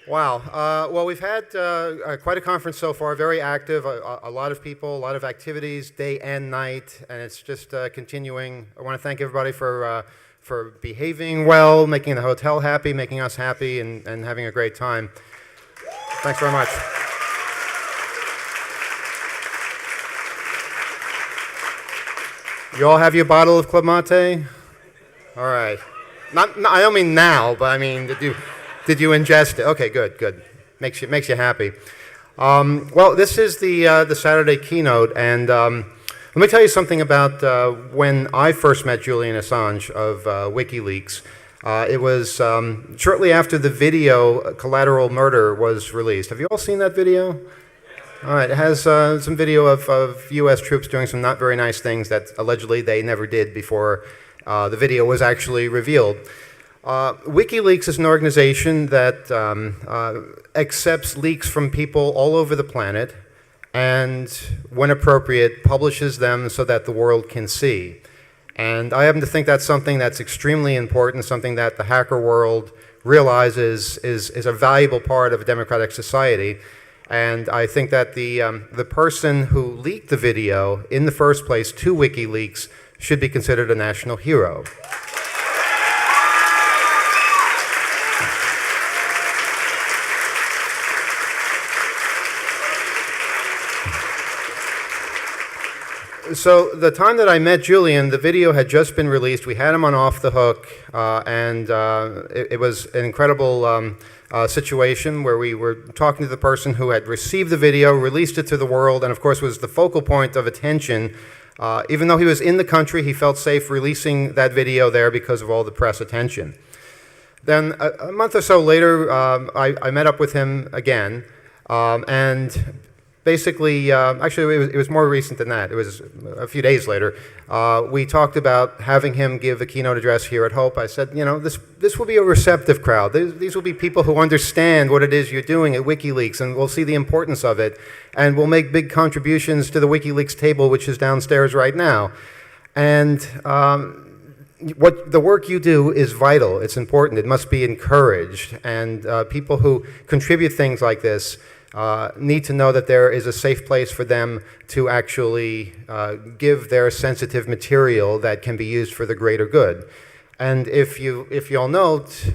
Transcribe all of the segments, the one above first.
Wow. Well, we've had quite a conference so far, very active, a lot of people, a lot of activities, day and night, and it's just continuing. I want to thank everybody for behaving well, making the hotel happy, making us happy, and having a great time. Thanks very much. You all have your bottle of Club Mate? All right. I don't mean now, but I mean, did you ingest it? Okay, good. Makes you happy. Well, this is the Saturday keynote, and let me tell you something about when I first met Julian Assange of WikiLeaks. It was shortly after the video Collateral Murder was released. Have you all seen that video? All right, it has some video of U.S. troops doing some not very nice things that allegedly they never did before the video was actually revealed. WikiLeaks is an organization that accepts leaks from people all over the planet and, when appropriate, publishes them so that the world can see. And I happen to think that's something that's extremely important, something that the hacker world realizes is a valuable part of a democratic society. And I think that the person who leaked the video in the first place to WikiLeaks should be considered a national hero. So the time that I met Julian, the video had just been released. We had him on Off the Hook, and it was an incredible situation where we were talking to the person who had received the video, released it to the world, and of course was the focal point of attention. Even though he was in the country, he felt safe releasing that video there because of all the press attention. Then a month or so later, I met up with him again, and basically, actually it was more recent than that. It was a few days later. We talked about having him give a keynote address here at Hope. I said, you know, this will be a receptive crowd. These will be people who understand what it is you're doing at WikiLeaks and will see the importance of it and will make big contributions to the WikiLeaks table, which is downstairs right now. And what the work you do is vital. It's important. It must be encouraged. And people who contribute things like this need to know that there is a safe place for them to actually give their sensitive material that can be used for the greater good. And if you'll note,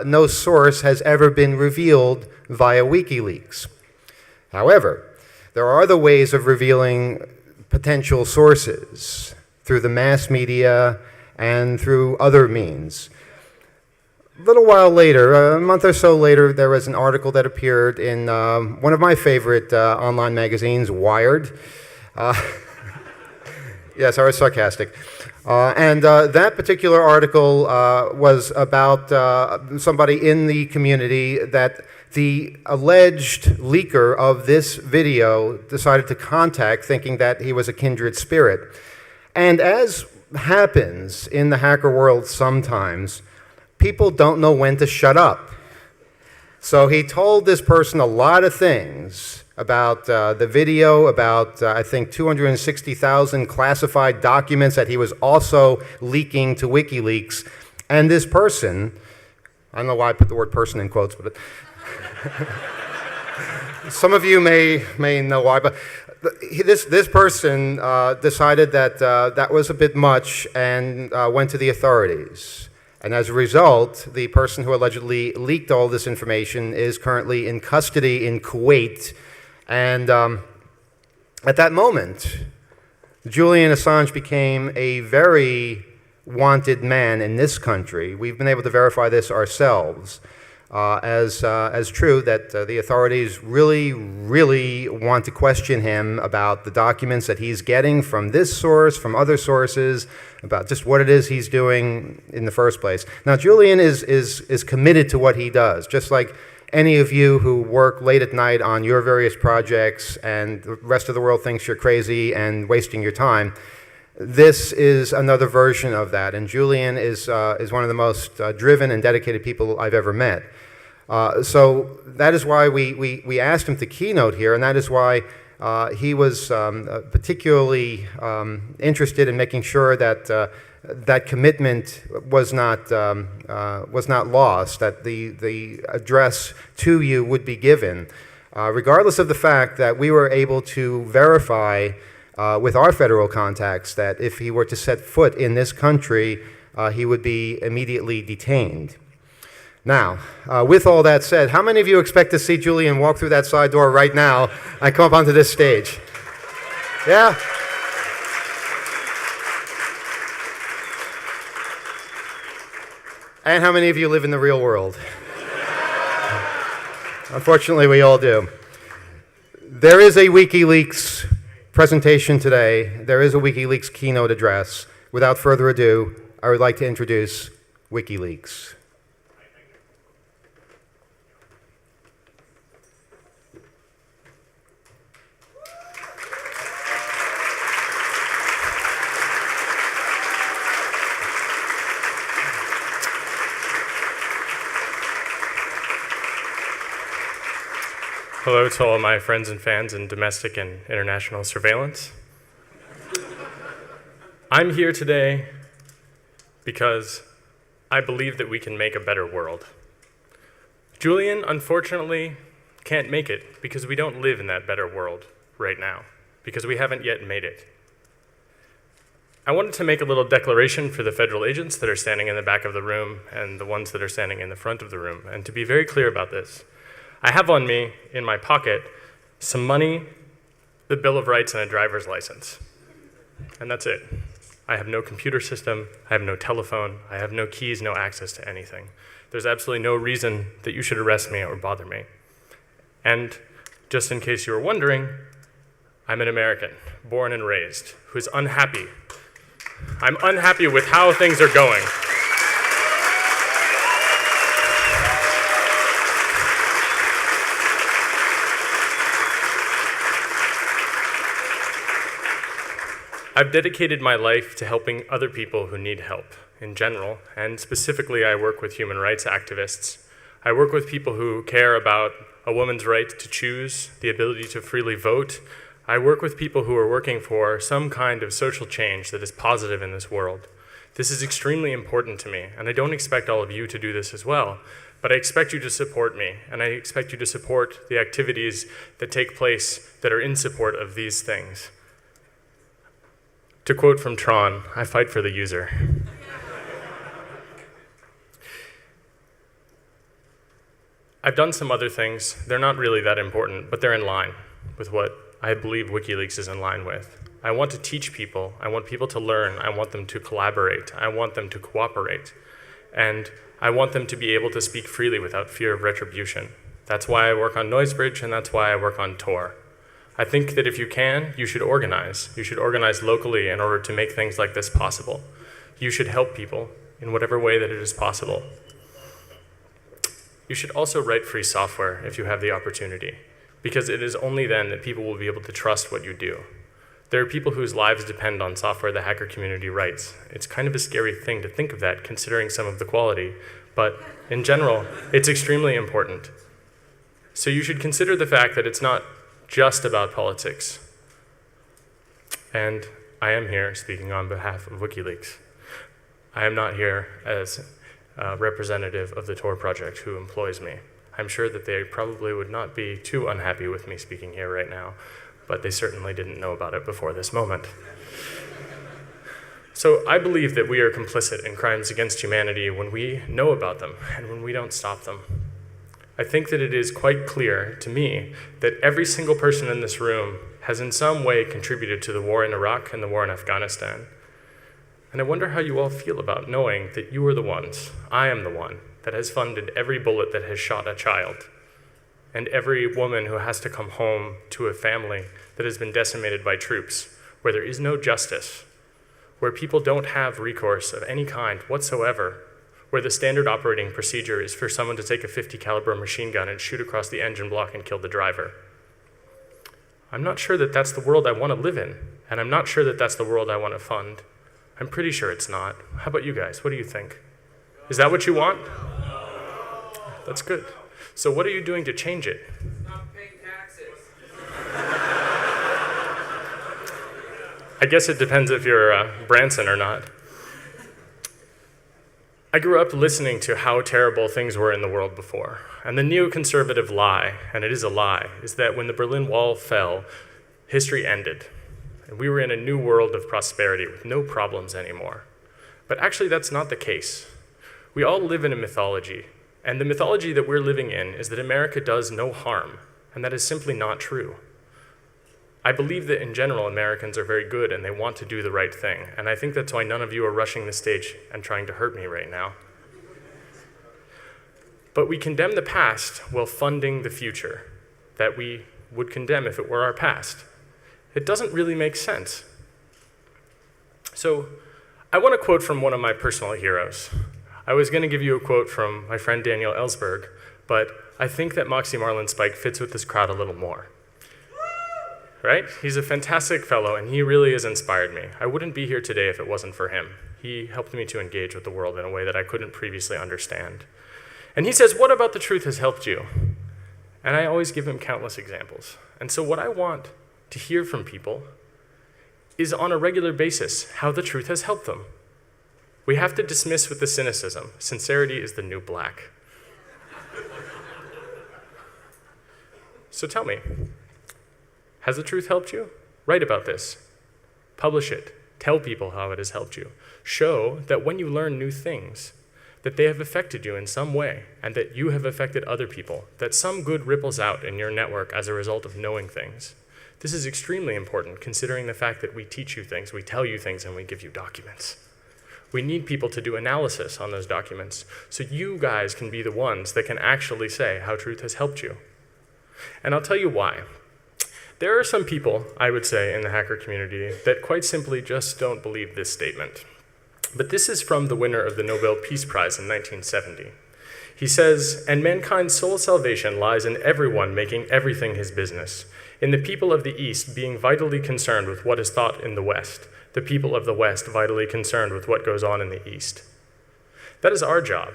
no source has ever been revealed via WikiLeaks. However, there are other ways of revealing potential sources through the mass media and through other means. A little while later, a month or so later, there was an article that appeared in one of my favorite online magazines, Wired. Yes, I was sarcastic. And that particular article was about somebody in the community that the alleged leaker of this video decided to contact, thinking that he was a kindred spirit. And as happens in the hacker world sometimes, people don't know when to shut up. So he told this person a lot of things about the video, about, I think, 260,000 classified documents that he was also leaking to WikiLeaks. And this person, I don't know why I put the word person in quotes, but some of you may know why, but this person decided that that was a bit much and went to the authorities. And as a result, the person who allegedly leaked all this information is currently in custody in Kuwait. And at that moment, Julian Assange became a very wanted man in this country. We've been able to verify this ourselves as true, that the authorities really want to question him about the documents that he's getting from this source, from other sources, about just what it is he's doing in the first place. Now, Julian is committed to what he does, just like any of you who work late at night on your various projects and the rest of the world thinks you're crazy and wasting your time. This is another version of that, and Julian is one of the most driven and dedicated people I've ever met. So that is why we asked him to keynote here, and that is why he was particularly interested in making sure that that commitment was not lost, that the address to you would be given, regardless of the fact that we were able to verify with our federal contacts that if he were to set foot in this country, he would be immediately detained. Now, with all that said, how many of you expect to see Julian walk through that side door right now and come up onto this stage? Yeah? And how many of you live in the real world? Unfortunately, we all do. There is a WikiLeaks presentation today. There is a WikiLeaks keynote address. Without further ado, I would like to introduce WikiLeaks. Hello to all my friends and fans in domestic and international surveillance. I'm here today because I believe that we can make a better world. Julian, unfortunately, can't make it because we don't live in that better world right now, because we haven't yet made it. I wanted to make a little declaration for the federal agents that are standing in the back of the room and the ones that are standing in the front of the room, and to be very clear about this. I have on me, in my pocket, some money, the Bill of Rights, and a driver's license. And that's it. I have no computer system, I have no telephone, I have no keys, no access to anything. There's absolutely no reason that you should arrest me or bother me. And just in case you were wondering, I'm an American, born and raised, who is unhappy. I'm unhappy with how things are going. I've dedicated my life to helping other people who need help in general, and specifically I work with human rights activists. I work with people who care about a woman's right to choose, the ability to freely vote. I work with people who are working for some kind of social change that is positive in this world. This is extremely important to me, and I don't expect all of you to do this as well, but I expect you to support me, and I expect you to support the activities that take place that are in support of these things. To quote from Tron, I fight for the user. I've done some other things. They're not really that important, but they're in line with what I believe WikiLeaks is in line with. I want to teach people. I want people to learn. I want them to collaborate. I want them to cooperate. And I want them to be able to speak freely without fear of retribution. That's why I work on Noisebridge, and that's why I work on Tor. I think that if you can, you should organize. You should organize locally in order to make things like this possible. You should help people in whatever way that it is possible. You should also write free software if you have the opportunity, because it is only then that people will be able to trust what you do. There are people whose lives depend on software the hacker community writes. It's kind of a scary thing to think of that, considering some of the quality, but in general, it's extremely important. So you should consider the fact that it's not just about politics. And I am here speaking on behalf of WikiLeaks. I am not here as a representative of the Tor project who employs me. I'm sure that they probably would not be too unhappy with me speaking here right now, but they certainly didn't know about it before this moment. So I believe that we are complicit in crimes against humanity when we know about them and when we don't stop them. I think that it is quite clear to me that every single person in this room has in some way contributed to the war in Iraq and the war in Afghanistan. And I wonder how you all feel about knowing that you are the ones, I am the one, that has funded every bullet that has shot a child, and every woman who has to come home to a family that has been decimated by troops, where there is no justice, where people don't have recourse of any kind whatsoever, where the standard operating procedure is for someone to take a .50 caliber machine gun and shoot across the engine block and kill the driver. I'm not sure that that's the world I want to live in, and I'm not sure that that's the world I want to fund. I'm pretty sure it's not. How about you guys? What do you think? Is that what you want? That's good. So what are you doing to change it? Stop paying taxes. I guess it depends if you're Branson or not. I grew up listening to how terrible things were in the world before. And the neoconservative lie, and it is a lie, is that when the Berlin Wall fell, history ended. And we were in a new world of prosperity with no problems anymore. But actually, that's not the case. We all live in a mythology. And the mythology that we're living in is that America does no harm. And that is simply not true. I believe that in general, Americans are very good and they want to do the right thing. And I think that's why none of you are rushing the stage and trying to hurt me right now. But we condemn the past while funding the future that we would condemn if it were our past. It doesn't really make sense. So I want to quote from one of my personal heroes. I was going to give you a quote from my friend Daniel Ellsberg, but I think that Moxie Marlinspike fits with this crowd a little more. Right? He's a fantastic fellow, and he really has inspired me. I wouldn't be here today if it wasn't for him. He helped me to engage with the world in a way that I couldn't previously understand. And he says, what about the truth has helped you? And I always give him countless examples. And so what I want to hear from people is on a regular basis how the truth has helped them. We have to dismiss with the cynicism. Sincerity is the new black. So tell me, has the truth helped you? Write about this. Publish it. Tell people how it has helped you. Show that when you learn new things, that they have affected you in some way, and that you have affected other people, that some good ripples out in your network as a result of knowing things. This is extremely important, considering the fact that we teach you things, we tell you things, and we give you documents. We need people to do analysis on those documents, so you guys can be the ones that can actually say how truth has helped you. And I'll tell you why. There are some people, I would say, in the hacker community that quite simply just don't believe this statement. But this is from the winner of the Nobel Peace Prize in 1970. He says, "And mankind's sole salvation lies in everyone making everything his business, in the people of the East being vitally concerned with what is thought in the West, the people of the West vitally concerned with what goes on in the East." That is our job.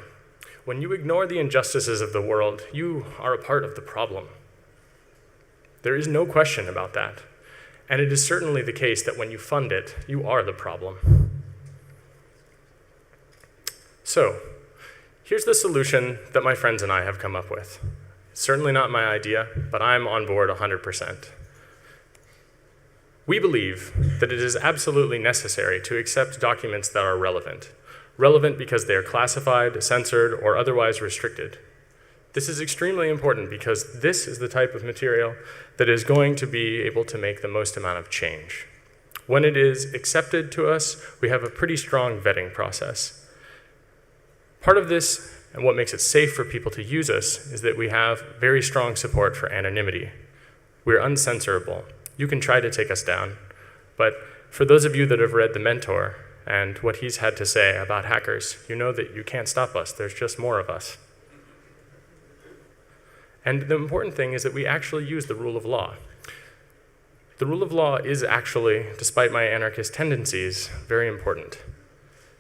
When you ignore the injustices of the world, you are a part of the problem. There is no question about that. And it is certainly the case that when you fund it, you are the problem. So, here's the solution that my friends and I have come up with. It's certainly not my idea, but I'm on board 100%. We believe that it is absolutely necessary to accept documents that are relevant. Relevant because they are classified, censored, or otherwise restricted. This is extremely important because this is the type of material that is going to be able to make the most amount of change. When it is accepted to us, we have a pretty strong vetting process. Part of this, and what makes it safe for people to use us, is that we have very strong support for anonymity. We're uncensorable. You can try to take us down, but for those of you that have read The Mentor and what he's had to say about hackers, you know that you can't stop us. There's just more of us. And the important thing is that we actually use the rule of law. The rule of law is actually, despite my anarchist tendencies, very important.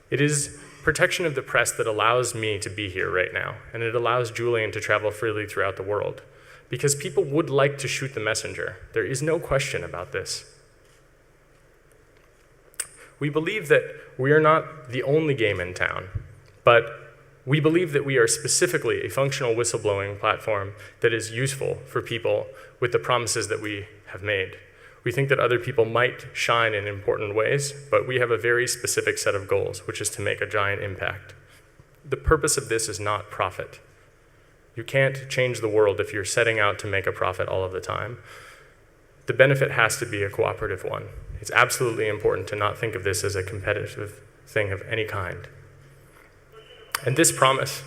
It is protection of the press that allows me to be here right now, and it allows Julian to travel freely throughout the world, because people would like to shoot the messenger. There is no question about this. We believe that we are not the only game in town, but we believe that we are specifically a functional whistleblowing platform that is useful for people with the promises that we have made. We think that other people might shine in important ways, but we have a very specific set of goals, which is to make a giant impact. The purpose of this is not profit. You can't change the world if you're setting out to make a profit all of the time. The benefit has to be a cooperative one. It's absolutely important to not think of this as a competitive thing of any kind. And this promise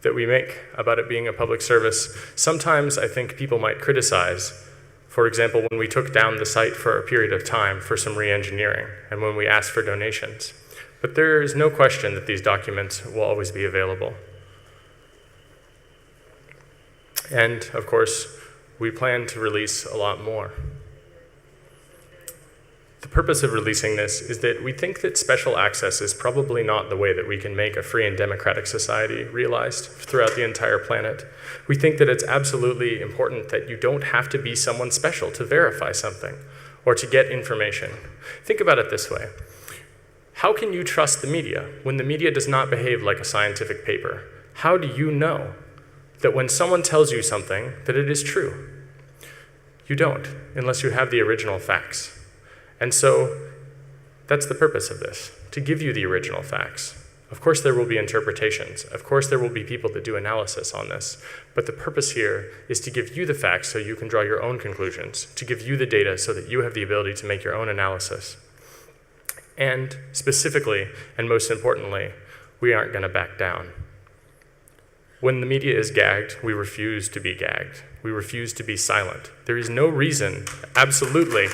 that we make about it being a public service, sometimes I think people might criticize. For example, when we took down the site for a period of time for some re-engineering and when we asked for donations. But there is no question that these documents will always be available. And of course, we plan to release a lot more. The purpose of releasing this is that we think that special access is probably not the way that we can make a free and democratic society realized throughout the entire planet. We think that it's absolutely important that you don't have to be someone special to verify something or to get information. Think about it this way. How can you trust the media when the media does not behave like a scientific paper? How do you know that when someone tells you something, that it is true? You don't, unless you have the original facts. And so that's the purpose of this, to give you the original facts. Of course there will be interpretations. Of course there will be people that do analysis on this. But the purpose here is to give you the facts so you can draw your own conclusions, to give you the data so that you have the ability to make your own analysis. And specifically, and most importantly, we aren't going to back down. When the media is gagged, we refuse to be gagged. We refuse to be silent. There is no reason, absolutely,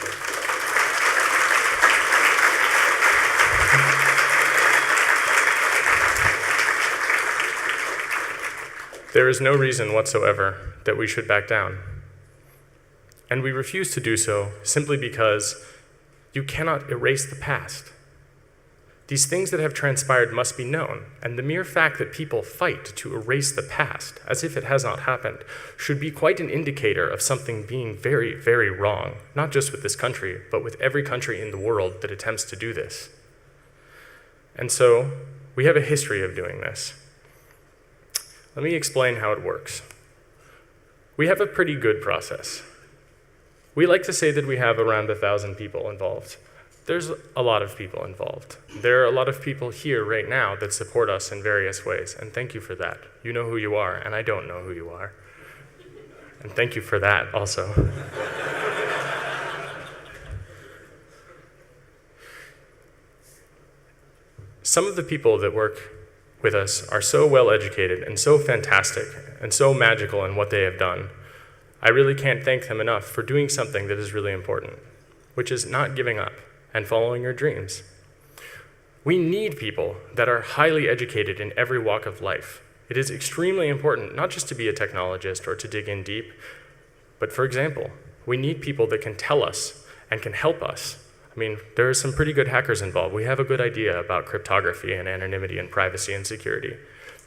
there is no reason whatsoever that we should back down. And we refuse to do so simply because you cannot erase the past. These things that have transpired must be known, and the mere fact that people fight to erase the past, as if it has not happened, should be quite an indicator of something being very, very wrong, not just with this country, but with every country in the world that attempts to do this. And so, we have a history of doing this. Let me explain how it works. We have a pretty good process. We like to say that we have around 1,000 people involved. There's a lot of people involved. There are a lot of people here right now that support us in various ways, and thank you for that. You know who you are, and I don't know who you are. And thank you for that also. Some of the people that work with us are so well educated and so fantastic and so magical in what they have done. I really can't thank them enough for doing something that is really important, which is not giving up and following your dreams. We need people that are highly educated in every walk of life. It is extremely important not just to be a technologist or to dig in deep, but for example, we need people that can tell us and can help us. I mean, there are some pretty good hackers involved. We have a good idea about cryptography and anonymity and privacy and security,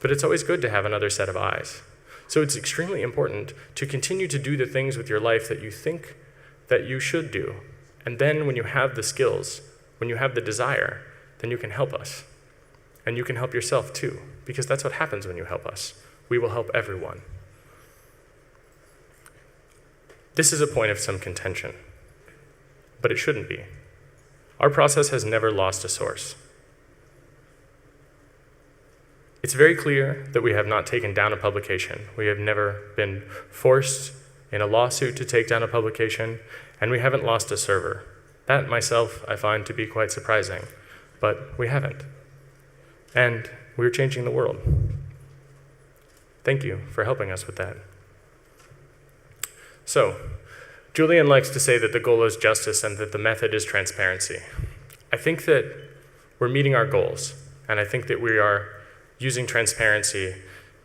but it's always good to have another set of eyes. So it's extremely important to continue to do the things with your life that you think that you should do. And then when you have the skills, when you have the desire, then you can help us. And you can help yourself too, because that's what happens when you help us. We will help everyone. This is a point of some contention, but it shouldn't be. Our process has never lost a source. It's very clear that we have not taken down a publication. We have never been forced in a lawsuit to take down a publication, and we haven't lost a server. That, myself, I find to be quite surprising, but we haven't. And we're changing the world. Thank you for helping us with that. So, Julian likes to say that the goal is justice and that the method is transparency. I think that we're meeting our goals, and I think that we are using transparency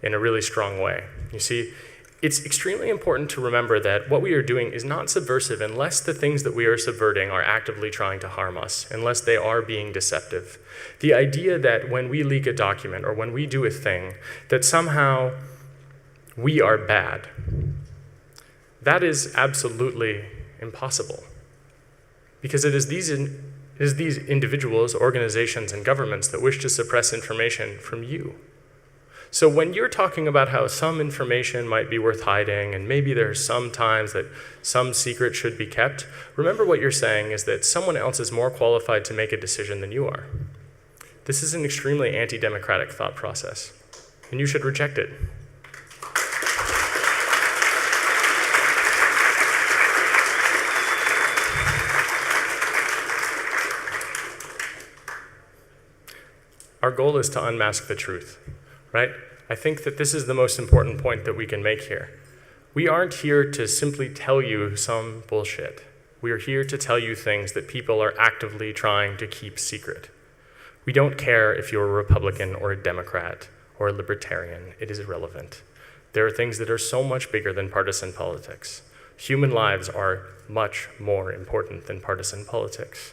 in a really strong way. You see, it's extremely important to remember that what we are doing is not subversive unless the things that we are subverting are actively trying to harm us, unless they are being deceptive. The idea that when we leak a document or when we do a thing, that somehow we are bad, that is absolutely impossible. Because it is these individuals, organizations, and governments that wish to suppress information from you. So when you're talking about how some information might be worth hiding, and maybe there are some times that some secret should be kept, remember what you're saying is that someone else is more qualified to make a decision than you are. This is an extremely anti-democratic thought process, and you should reject it. Our goal is to unmask the truth, right? I think that this is the most important point that we can make here. We aren't here to simply tell you some bullshit. We are here to tell you things that people are actively trying to keep secret. We don't care if you're a Republican or a Democrat or a Libertarian. It is irrelevant. There are things that are so much bigger than partisan politics. Human lives are much more important than partisan politics.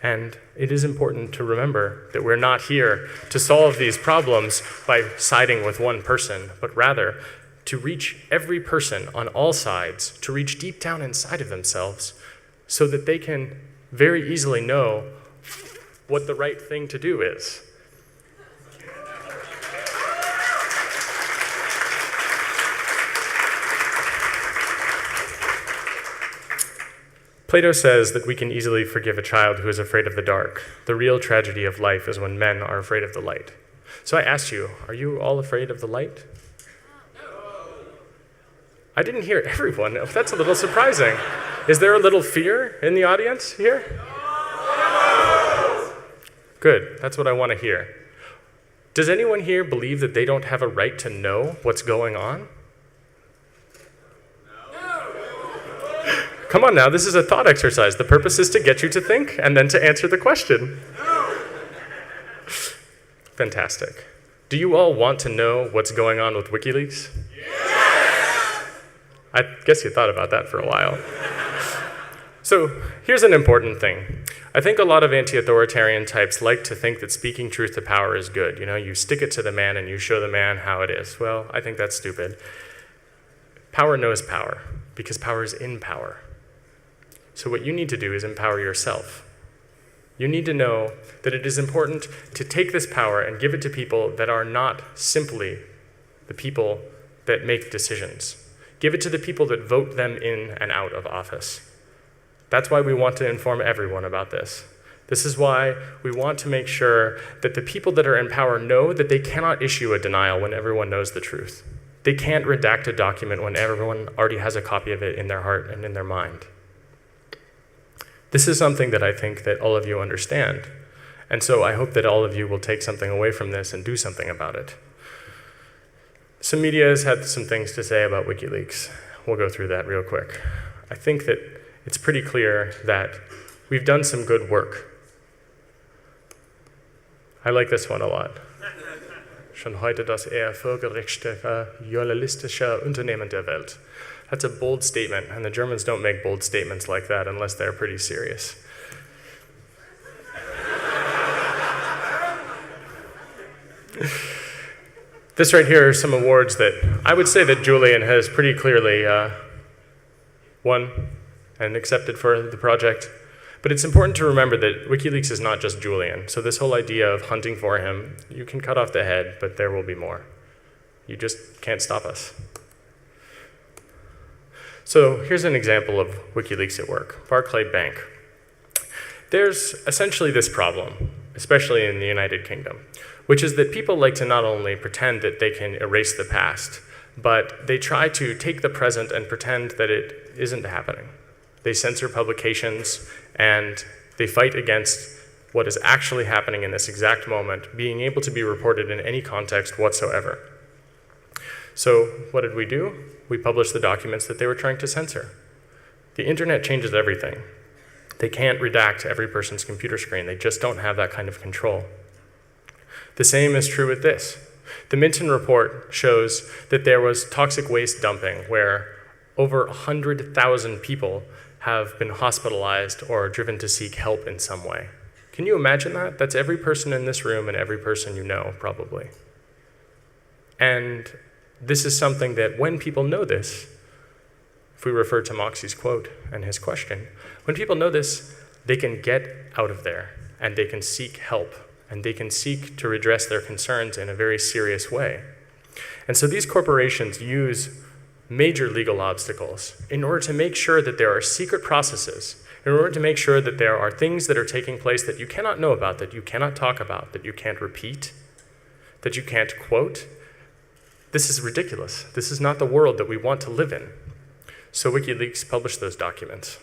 And it is important to remember that we're not here to solve these problems by siding with one person, but rather to reach every person on all sides, to reach deep down inside of themselves so that they can very easily know what the right thing to do is. Plato says that we can easily forgive a child who is afraid of the dark. The real tragedy of life is when men are afraid of the light. So I asked you, are you all afraid of the light? I didn't hear everyone. That's a little surprising. Is there a little fear in the audience here? Good, that's what I want to hear. Does anyone here believe that they don't have a right to know what's going on? Come on now, this is a thought exercise. The purpose is to get you to think and then to answer the question. Fantastic. Do you all want to know what's going on with WikiLeaks? Yes! I guess you thought about that for a while. So here's an important thing. I think a lot of anti-authoritarian types like to think that speaking truth to power is good. You know, you stick it to the man and you show the man how it is. Well, I think that's stupid. Power knows power because power is in power. So what you need to do is empower yourself. You need to know that it is important to take this power and give it to people that are not simply the people that make decisions. Give it to the people that vote them in and out of office. That's why we want to inform everyone about this. This is why we want to make sure that the people that are in power know that they cannot issue a denial when everyone knows the truth. They can't redact a document when everyone already has a copy of it in their heart and in their mind. This is something that I think that all of you understand. And so I hope that all of you will take something away from this and do something about it. Some media has had some things to say about WikiLeaks. We'll go through that real quick. I think that it's pretty clear that we've done some good work. I like this one a lot. Schon heute das erfolgreichste journalistische Unternehmen der Welt. That's a bold statement, and the Germans don't make bold statements like that unless they're pretty serious. This right here are some awards that I would say that Julian has pretty clearly won and accepted for the project. But it's important to remember that WikiLeaks is not just Julian. So this whole idea of hunting for him, you can cut off the head, but there will be more. You just can't stop us. So here's an example of WikiLeaks at work, Barclay Bank. There's essentially this problem, especially in the United Kingdom, which is that people like to not only pretend that they can erase the past, but they try to take the present and pretend that it isn't happening. They censor publications, and they fight against what is actually happening in this exact moment, being able to be reported in any context whatsoever. So what did we do? We published the documents that they were trying to censor. The internet changes everything. They can't redact every person's computer screen. They just don't have that kind of control. The same is true with this. The Minton report shows that there was toxic waste dumping where over 100,000 people have been hospitalized or driven to seek help in some way. Can you imagine that? That's every person in this room and every person you know, probably. And this is something that when people know this, if we refer to Moxie's quote and his question, when people know this, they can get out of there and they can seek help and they can seek to redress their concerns in a very serious way. And so these corporations use major legal obstacles in order to make sure that there are secret processes, in order to make sure that there are things that are taking place that you cannot know about, that you cannot talk about, that you can't repeat, that you can't quote. This is ridiculous. This is not the world that we want to live in. So WikiLeaks published those documents.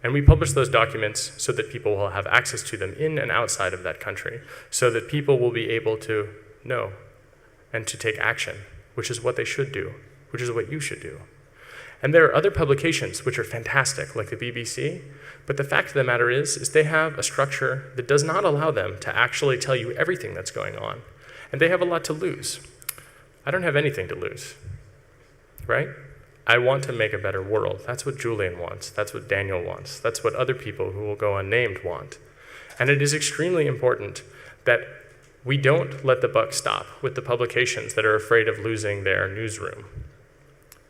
And we publish those documents so that people will have access to them in and outside of that country, so that people will be able to know and to take action, which is what they should do, which is what you should do. And there are other publications which are fantastic, like the BBC, but the fact of the matter is they have a structure that does not allow them to actually tell you everything that's going on. And they have a lot to lose. I don't have anything to lose, right? I want to make a better world. That's what Julian wants. That's what Daniel wants. That's what other people who will go unnamed want. And it is extremely important that we don't let the buck stop with the publications that are afraid of losing their newsroom.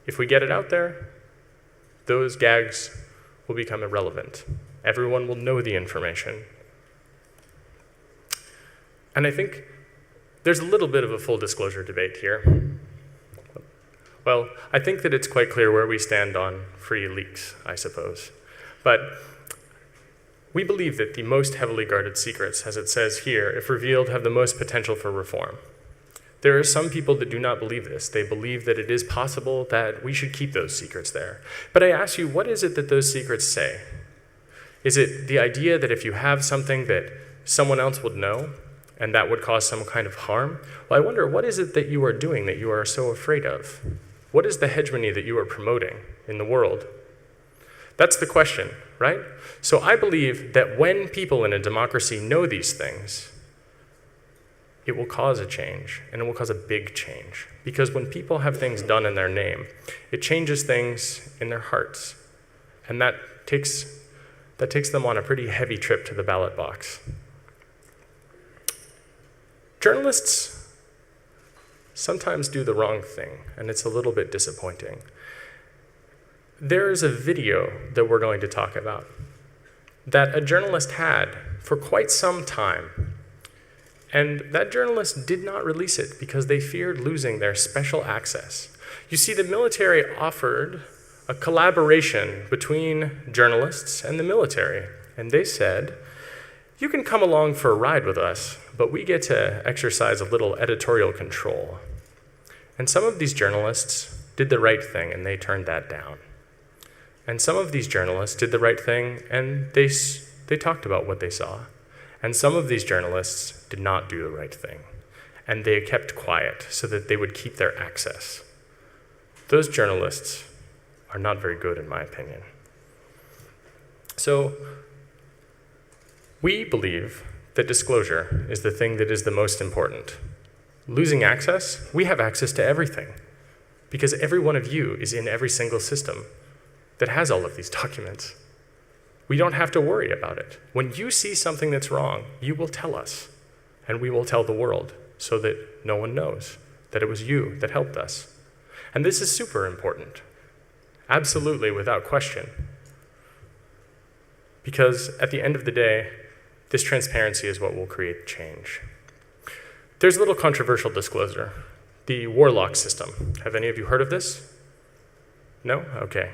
If we get it out there, those gags will become irrelevant. Everyone will know the information. And I think there's a little bit of a full disclosure debate here. Well, I think that it's quite clear where we stand on free leaks, I suppose. But we believe that the most heavily guarded secrets, as it says here, if revealed, have the most potential for reform. There are some people that do not believe this. They believe that it is possible that we should keep those secrets there. But I ask you, what is it that those secrets say? Is it the idea that if you have something that someone else would know, and that would cause some kind of harm? Well, I wonder, what is it that you are doing that you are so afraid of? What is the hegemony that you are promoting in the world? That's the question, right? So I believe that when people in a democracy know these things, it will cause a change, and it will cause a big change. Because when people have things done in their name, it changes things in their hearts. And that takes them on a pretty heavy trip to the ballot box. Journalists sometimes do the wrong thing, and it's a little bit disappointing. There is a video that we're going to talk about that a journalist had for quite some time. And that journalist did not release it because they feared losing their special access. You see, the military offered a collaboration between journalists and the military. And they said, you can come along for a ride with us, but we get to exercise a little editorial control. And some of these journalists did the right thing, and they turned that down. And some of these journalists did the right thing, and they talked about what they saw. And some of these journalists did not do the right thing, and they kept quiet so that they would keep their access. Those journalists are not very good, in my opinion. So we believe that disclosure is the thing that is the most important. Losing access, we have access to everything, because every one of you is in every single system that has all of these documents. We don't have to worry about it. When you see something that's wrong, you will tell us, and we will tell the world so that no one knows that it was you that helped us. And this is super important, absolutely without question, because at the end of the day, this transparency is what will create change. There's a little controversial disclosure, the Warlock system. Have any of you heard of this? No? Okay.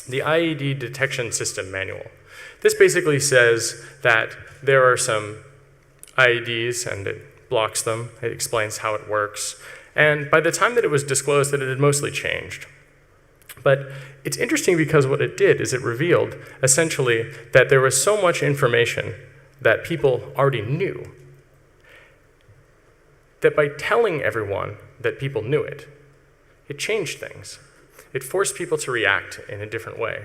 The IED detection system manual. This basically says that there are some IEDs and it blocks them. It explains how it works. And by the time that it was disclosed, that it had mostly changed. But it's interesting because what it did is it revealed essentially that there was so much information that people already knew that by telling everyone that people knew it, it changed things. It forced people to react in a different way.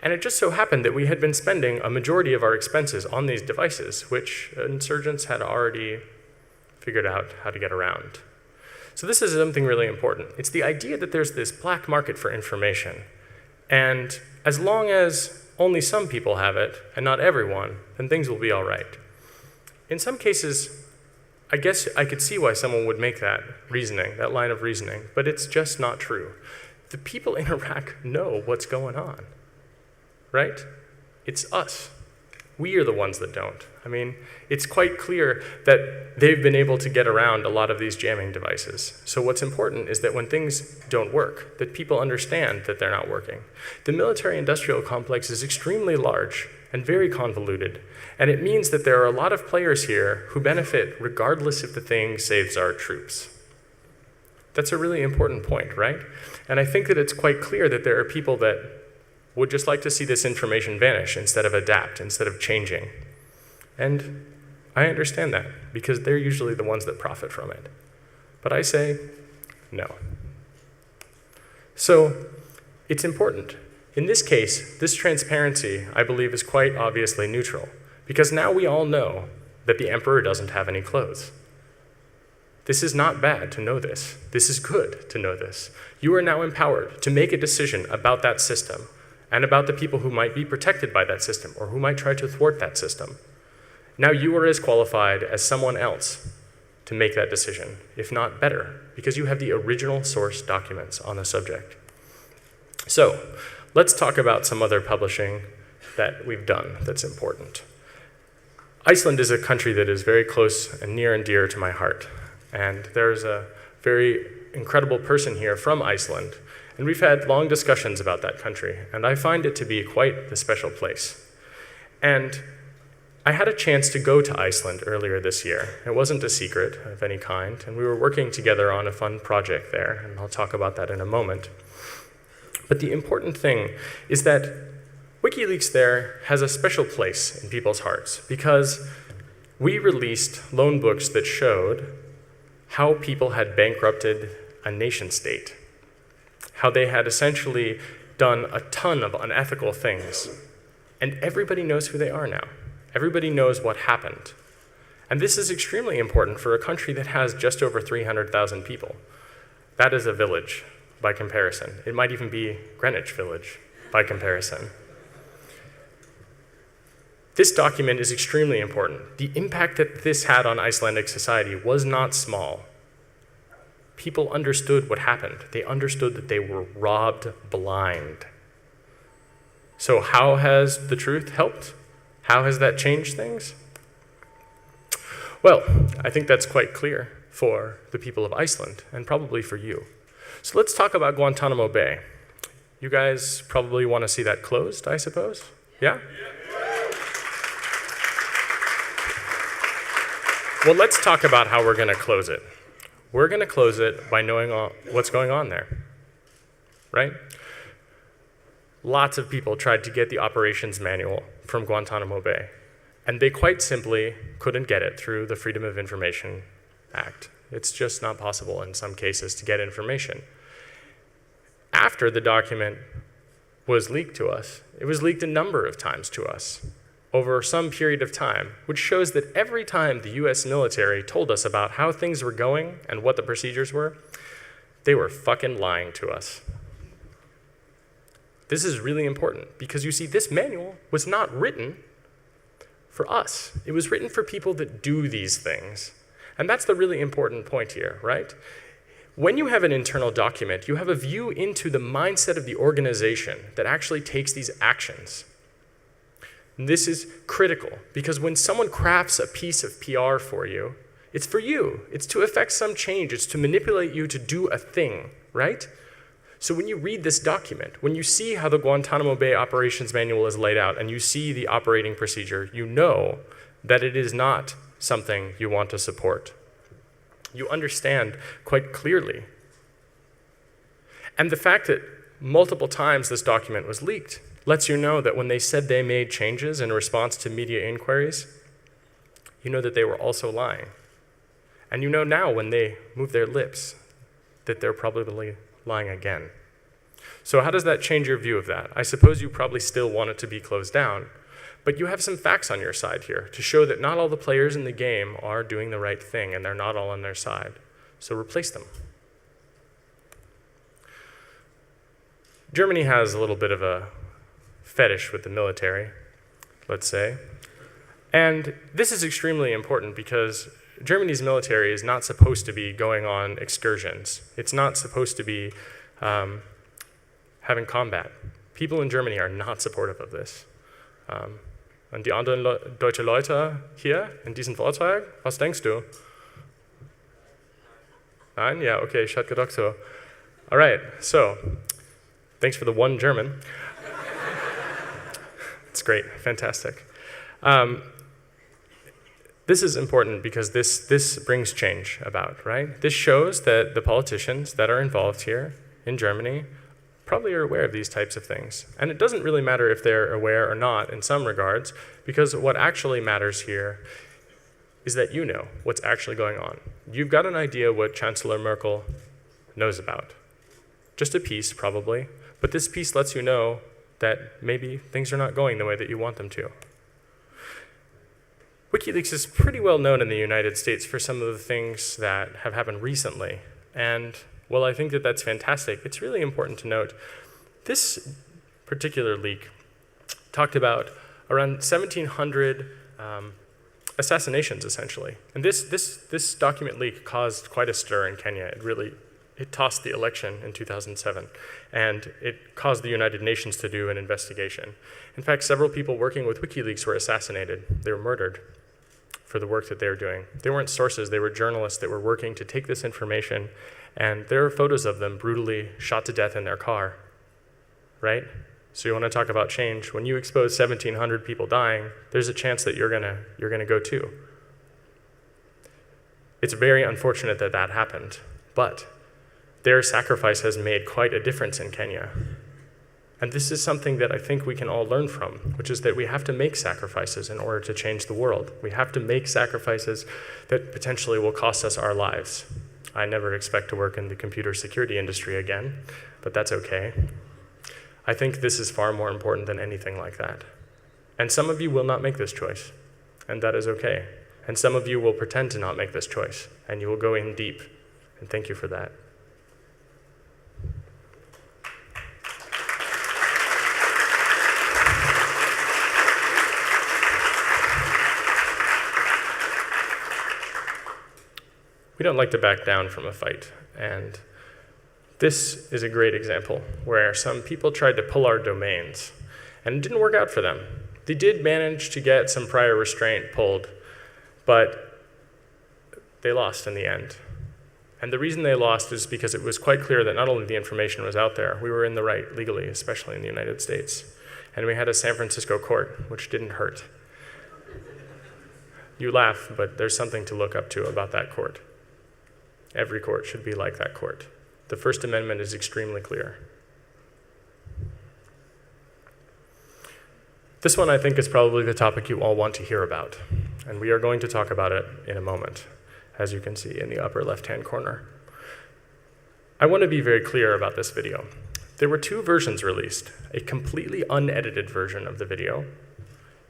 And it just so happened that we had been spending a majority of our expenses on these devices, which insurgents had already figured out how to get around. So this is something really important. It's the idea that there's this black market for information. And as long as only some people have it, and not everyone, then things will be all right. In some cases, I guess I could see why someone would make that reasoning, that line of reasoning, but it's just not true. The people in Iraq know what's going on, right? It's us. We are the ones that don't. I mean, it's quite clear that they've been able to get around a lot of these jamming devices. So what's important is that when things don't work, that people understand that they're not working. The military-industrial complex is extremely large and very convoluted, and it means that there are a lot of players here who benefit regardless if the thing saves our troops. That's a really important point, right? And I think that it's quite clear that there are people that would just like to see this information vanish instead of adapt, instead of changing. And I understand that, because they're usually the ones that profit from it. But I say, no. So it's important. In this case, this transparency, I believe, is quite obviously neutral, because now we all know that the emperor doesn't have any clothes. This is not bad to know this. This is good to know this. You are now empowered to make a decision about that system and about the people who might be protected by that system or who might try to thwart that system. Now you are as qualified as someone else to make that decision, if not better, because you have the original source documents on the subject. So let's talk about some other publishing that we've done that's important. Iceland is a country that is very close and near and dear to my heart. And there's a very incredible person here from Iceland. And we've had long discussions about that country. And I find it to be quite the special place. And I had a chance to go to Iceland earlier this year. It wasn't a secret of any kind. And we were working together on a fun project there. And I'll talk about that in a moment. But the important thing is that WikiLeaks there has a special place in people's hearts because we released loan books that showed how people had bankrupted a nation state, how they had essentially done a ton of unethical things, and everybody knows who they are now. Everybody knows what happened. And this is extremely important for a country that has just over 300,000 people. That is a village by comparison. It might even be Greenwich Village by comparison. This document is extremely important. The impact that this had on Icelandic society was not small. People understood what happened. They understood that they were robbed blind. So how has the truth helped? How has that changed things? Well, I think that's quite clear for the people of Iceland, and probably for you. So let's talk about Guantanamo Bay. You guys probably want to see that closed, I suppose? Yeah? Well, let's talk about how we're going to close it. We're going to close it by knowing what's going on there, right? Lots of people tried to get the operations manual from Guantanamo Bay, and they quite simply couldn't get it through the Freedom of Information Act. It's just not possible in some cases to get information. After the document was leaked to us, it was leaked a number of times to us over some period of time, which shows that every time the US military told us about how things were going and what the procedures were, they were fucking lying to us. This is really important because you see, this manual was not written for us. It was written for people that do these things. And that's the really important point here, right? When you have an internal document, you have a view into the mindset of the organization that actually takes these actions. And this is critical because when someone crafts a piece of PR for you, it's for you. It's to effect some change. It's to manipulate you to do a thing, right? So when you read this document, when you see how the Guantanamo Bay Operations Manual is laid out and you see the operating procedure, you know that it is not something you want to support. You understand quite clearly. And the fact that multiple times this document was leaked lets you know that when they said they made changes in response to media inquiries, you know that they were also lying. And you know now when they move their lips that they're probably lying again. So how does that change your view of that? I suppose you probably still want it to be closed down, but you have some facts on your side here to show that not all the players in the game are doing the right thing and they're not all on their side. So replace them. Germany has a little bit of a fetish with the military, let's say. And this is extremely important because Germany's military is not supposed to be going on excursions. It's not supposed to be having combat. People in Germany are not supportive of this. Und die anderen deutsche Leute hier in diesem Vortrag, was denkst du? Nein? Yeah, okay, ich hatte gedacht so. All right, so thanks for the one German. It's great, fantastic. This is important because this brings change about, right? This shows that the politicians that are involved here in Germany probably are aware of these types of things. And it doesn't really matter if they're aware or not in some regards, because what actually matters here is that you know what's actually going on. You've got an idea what Chancellor Merkel knows about. Just a piece, probably, but this piece lets you know that maybe things are not going the way that you want them to. WikiLeaks is pretty well known in the United States for some of the things that have happened recently. And while I think that that's fantastic, it's really important to note this particular leak talked about around 1,700 assassinations, essentially. And this document leak caused quite a stir in Kenya. It tossed the election in 2007, and it caused the United Nations to do an investigation. In fact, several people working with WikiLeaks were assassinated. They were murdered. for the work that they were doing. They weren't sources, they were journalists that were working to take this information, and there are photos of them brutally shot to death in their car, right? So you want to talk about change. When you expose 1,700 people dying, there's a chance that you're gonna go too. It's very unfortunate that that happened, but their sacrifice has made quite a difference in Kenya. And this is something that I think we can all learn from, which is that we have to make sacrifices in order to change the world. We have to make sacrifices that potentially will cost us our lives. I never expect to work in the computer security industry again, but that's okay. I think this is far more important than anything like that. And some of you will not make this choice, and that is okay. And some of you will pretend to not make this choice, and you will go in deep, and thank you for that. We don't like to back down from a fight, and this is a great example where some people tried to pull our domains, and it didn't work out for them. They did manage to get some prior restraint pulled, but they lost in the end. And the reason they lost is because it was quite clear that not only the information was out there, we were in the right legally, especially in the United States. And we had a San Francisco court, which didn't hurt. You laugh, but there's something to look up to about that court. Every court should be like that court. The First Amendment is extremely clear. This one, I think, is probably the topic you all want to hear about, and we are going to talk about it in a moment, as you can see in the upper left-hand corner. I want to be very clear about this video. There were two versions released, a completely unedited version of the video,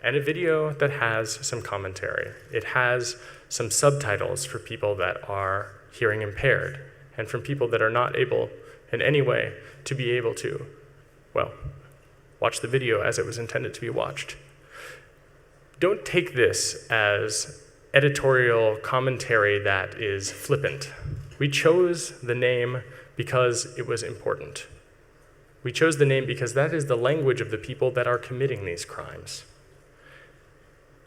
and a video that has some commentary. It has some subtitles for people that are hearing impaired, and from people that are not able in any way to be able to, well, watch the video as it was intended to be watched. Don't take this as editorial commentary that is flippant. We chose the name because it was important. We chose the name because that is the language of the people that are committing these crimes.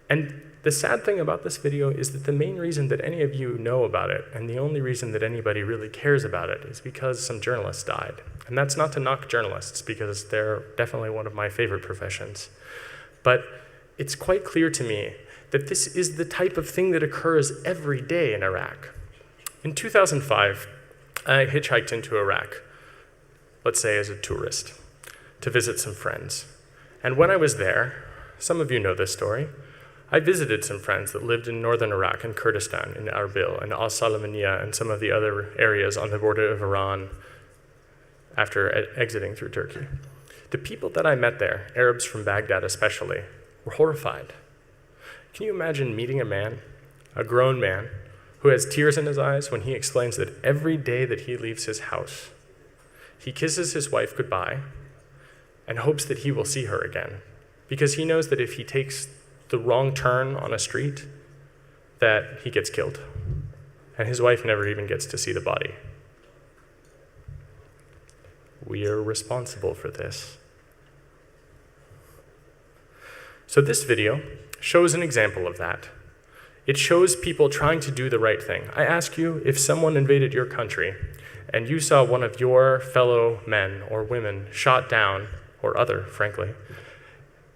And the sad thing about this video is that the main reason that any of you know about it, and the only reason that anybody really cares about it, is because some journalists died. And that's not to knock journalists, because they're definitely one of my favorite professions. But it's quite clear to me that this is the type of thing that occurs every day in Iraq. In 2005, I hitchhiked into Iraq, let's say as a tourist, to visit some friends. And when I was there, some of you know this story, I visited some friends that lived in northern Iraq and Kurdistan, in Arbil and Al-Salamaniya and some of the other areas on the border of Iran after exiting through Turkey. The people that I met there, Arabs from Baghdad especially, were horrified. Can you imagine meeting a man, a grown man, who has tears in his eyes when he explains that every day that he leaves his house, he kisses his wife goodbye and hopes that he will see her again, because he knows that if he takes the wrong turn on a street, that he gets killed. And his wife never even gets to see the body. We are responsible for this. So this video shows an example of that. It shows people trying to do the right thing. I ask you, if someone invaded your country and you saw one of your fellow men or women shot down, or other, frankly,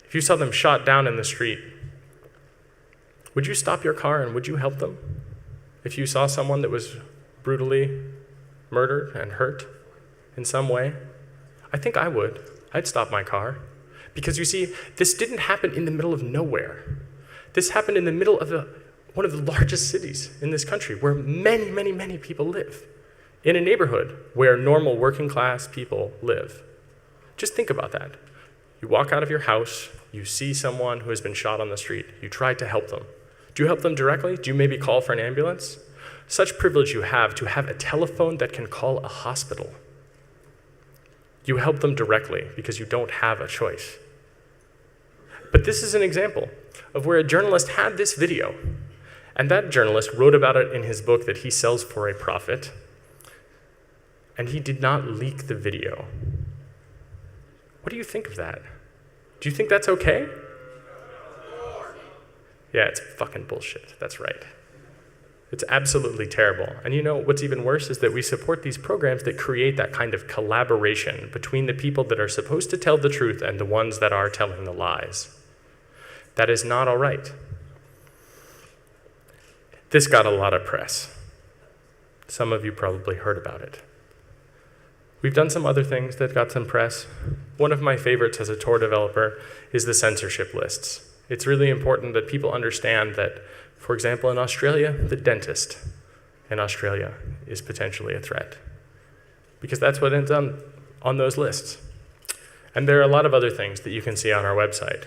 if you saw them shot down in the street, would you stop your car and would you help them? If you saw someone that was brutally murdered and hurt in some way, I think I would. I'd stop my car. Because you see, this didn't happen in the middle of nowhere. This happened in the middle of one of the largest cities in this country, where many, many, many people live, in a neighborhood where normal working class people live. Just think about that. You walk out of your house, you see someone who has been shot on the street, you try to help them. Do you help them directly? Do you maybe call for an ambulance? Such privilege you have to have a telephone that can call a hospital. You help them directly because you don't have a choice. But this is an example of where a journalist had this video, and that journalist wrote about it in his book that he sells for a profit, and he did not leak the video. What do you think of that? Do you think that's okay? Yeah, it's fucking bullshit. That's right. It's absolutely terrible. And you know what's even worse is that we support these programs that create that kind of collaboration between the people that are supposed to tell the truth and the ones that are telling the lies. That is not all right. This got a lot of press. Some of you probably heard about it. We've done some other things that got some press. One of my favorites as a Tor developer is the censorship lists. It's really important that people understand that, for example, in Australia, the dentist in Australia is potentially a threat, because that's what ends up on those lists. And there are a lot of other things that you can see on our website.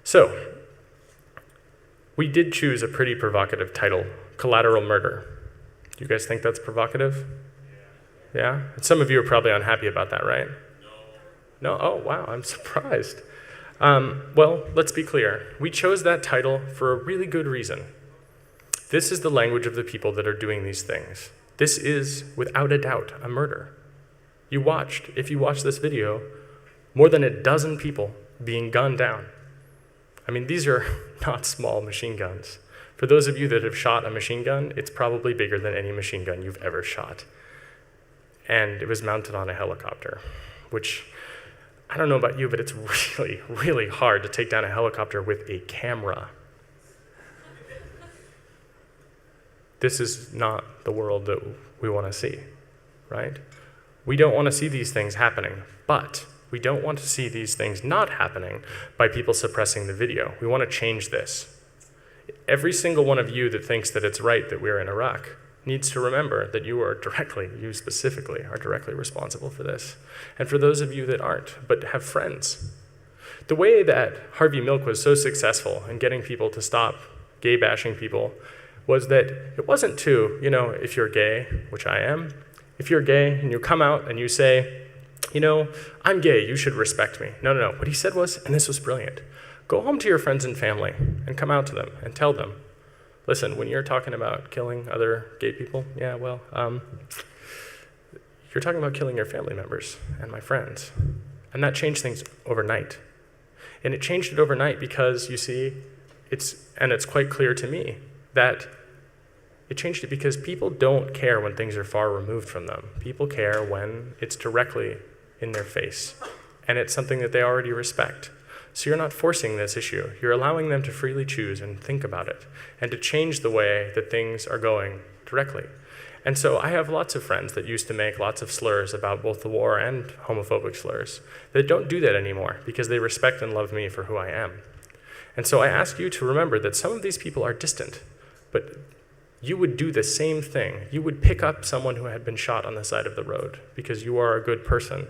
So, we did choose a pretty provocative title, Collateral Murder. Do you guys think that's provocative? Yeah? And some of you are probably unhappy about that, right? No? Oh, wow, I'm surprised. Well, let's be clear. We chose that title for a really good reason. This is the language of the people that are doing these things. This is, without a doubt, a murder. If you watched this video, more than a dozen people being gunned down. I mean, these are not small machine guns. For those of you that have shot a machine gun, it's probably bigger than any machine gun you've ever shot. And it was mounted on a helicopter, which, I don't know about you, but it's really, really hard to take down a helicopter with a camera. This is not the world that we want to see, right? We don't want to see these things happening, but we don't want to see these things not happening by people suppressing the video. We want to change this. Every single one of you that thinks that it's right that we're in Iraq needs to remember that you specifically, are directly responsible for this. And for those of you that aren't, but have friends. The way that Harvey Milk was so successful in getting people to stop gay bashing people was that it wasn't if you're gay, which I am, if you're gay and you come out and you say, I'm gay, you should respect me. No. What he said was, and this was brilliant, go home to your friends and family and come out to them and tell them, listen, when you're talking about killing other gay people, you're talking about killing your family members and my friends. And that changed things overnight. And it changed it overnight because, you see, it's quite clear to me that it changed it because people don't care when things are far removed from them. People care when it's directly in their face, and it's something that they already respect. So you're not forcing this issue. You're allowing them to freely choose and think about it, and to change the way that things are going directly. And so I have lots of friends that used to make lots of slurs about both the war and homophobic slurs that don't do that anymore because they respect and love me for who I am. And so I ask you to remember that some of these people are distant, but you would do the same thing. You would pick up someone who had been shot on the side of the road because you are a good person.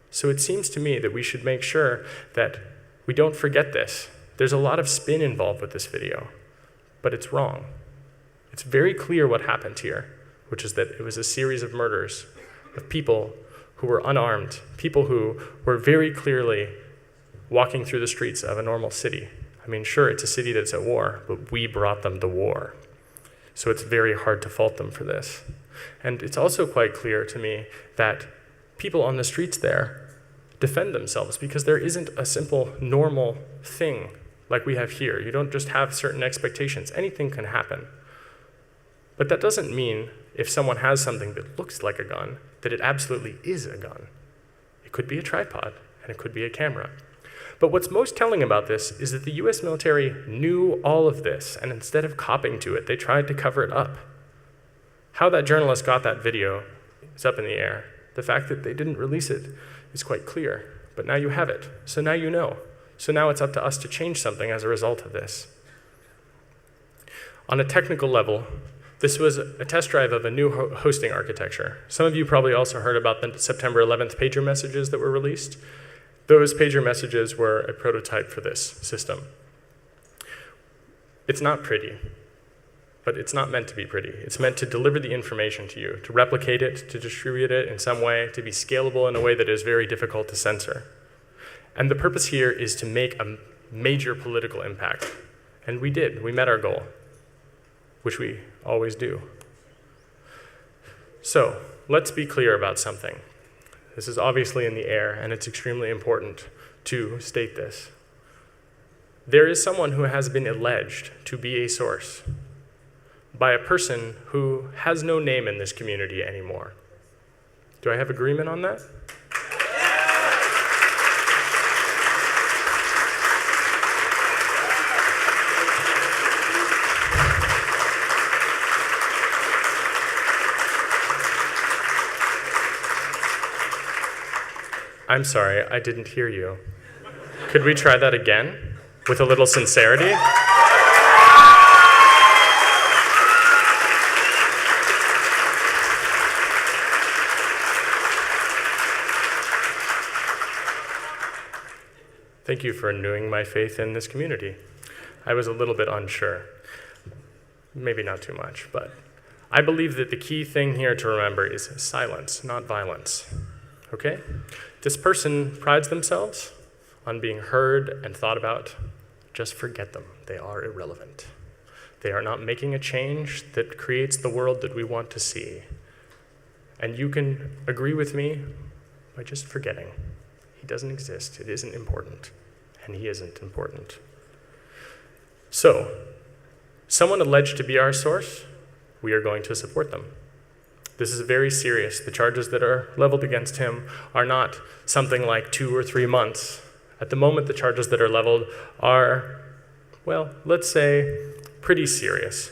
So it seems to me that we should make sure that we don't forget this. There's a lot of spin involved with this video, but it's wrong. It's very clear what happened here, which is that it was a series of murders of people who were unarmed, people who were very clearly walking through the streets of a normal city. I mean, sure, it's a city that's at war, but we brought them to war. So it's very hard to fault them for this. And it's also quite clear to me that people on the streets there defend themselves because there isn't a simple, normal thing like we have here. You don't just have certain expectations. Anything can happen. But that doesn't mean if someone has something that looks like a gun, that it absolutely is a gun. It could be a tripod, and it could be a camera. But what's most telling about this is that the US military knew all of this, and instead of copping to it, they tried to cover it up. How that journalist got that video is up in the air. The fact that they didn't release it is quite clear, but now you have it, so now you know. So now it's up to us to change something as a result of this. On a technical level, this was a test drive of a new hosting architecture. Some of you probably also heard about the September 11th pager messages that were released. Those pager messages were a prototype for this system. It's not pretty, but it's not meant to be pretty. It's meant to deliver the information to you, to replicate it, to distribute it in some way, to be scalable in a way that is very difficult to censor. And the purpose here is to make a major political impact. And we did. We met our goal, which we always do. So let's be clear about something. This is obviously in the air, and it's extremely important to state this. there is someone who has been alleged to be a source by a person who has no name in this community anymore. Do I have agreement on that? I'm sorry, I didn't hear you. Could we try that again with a little sincerity? Thank you for renewing my faith in this community. I was a little bit unsure. Maybe not too much, but I believe that the key thing here to remember is silence, not violence. Okay? This person prides themselves on being heard and thought about. Just forget them. They are irrelevant. They are not making a change that creates the world that we want to see. And you can agree with me by just forgetting. He doesn't exist. It isn't important. And he isn't important. So, someone alleged to be our source, we are going to support them. This is very serious. The charges that are leveled against him are not something like 2 or 3 months. At the moment, the charges that are leveled are, well, let's say, pretty serious.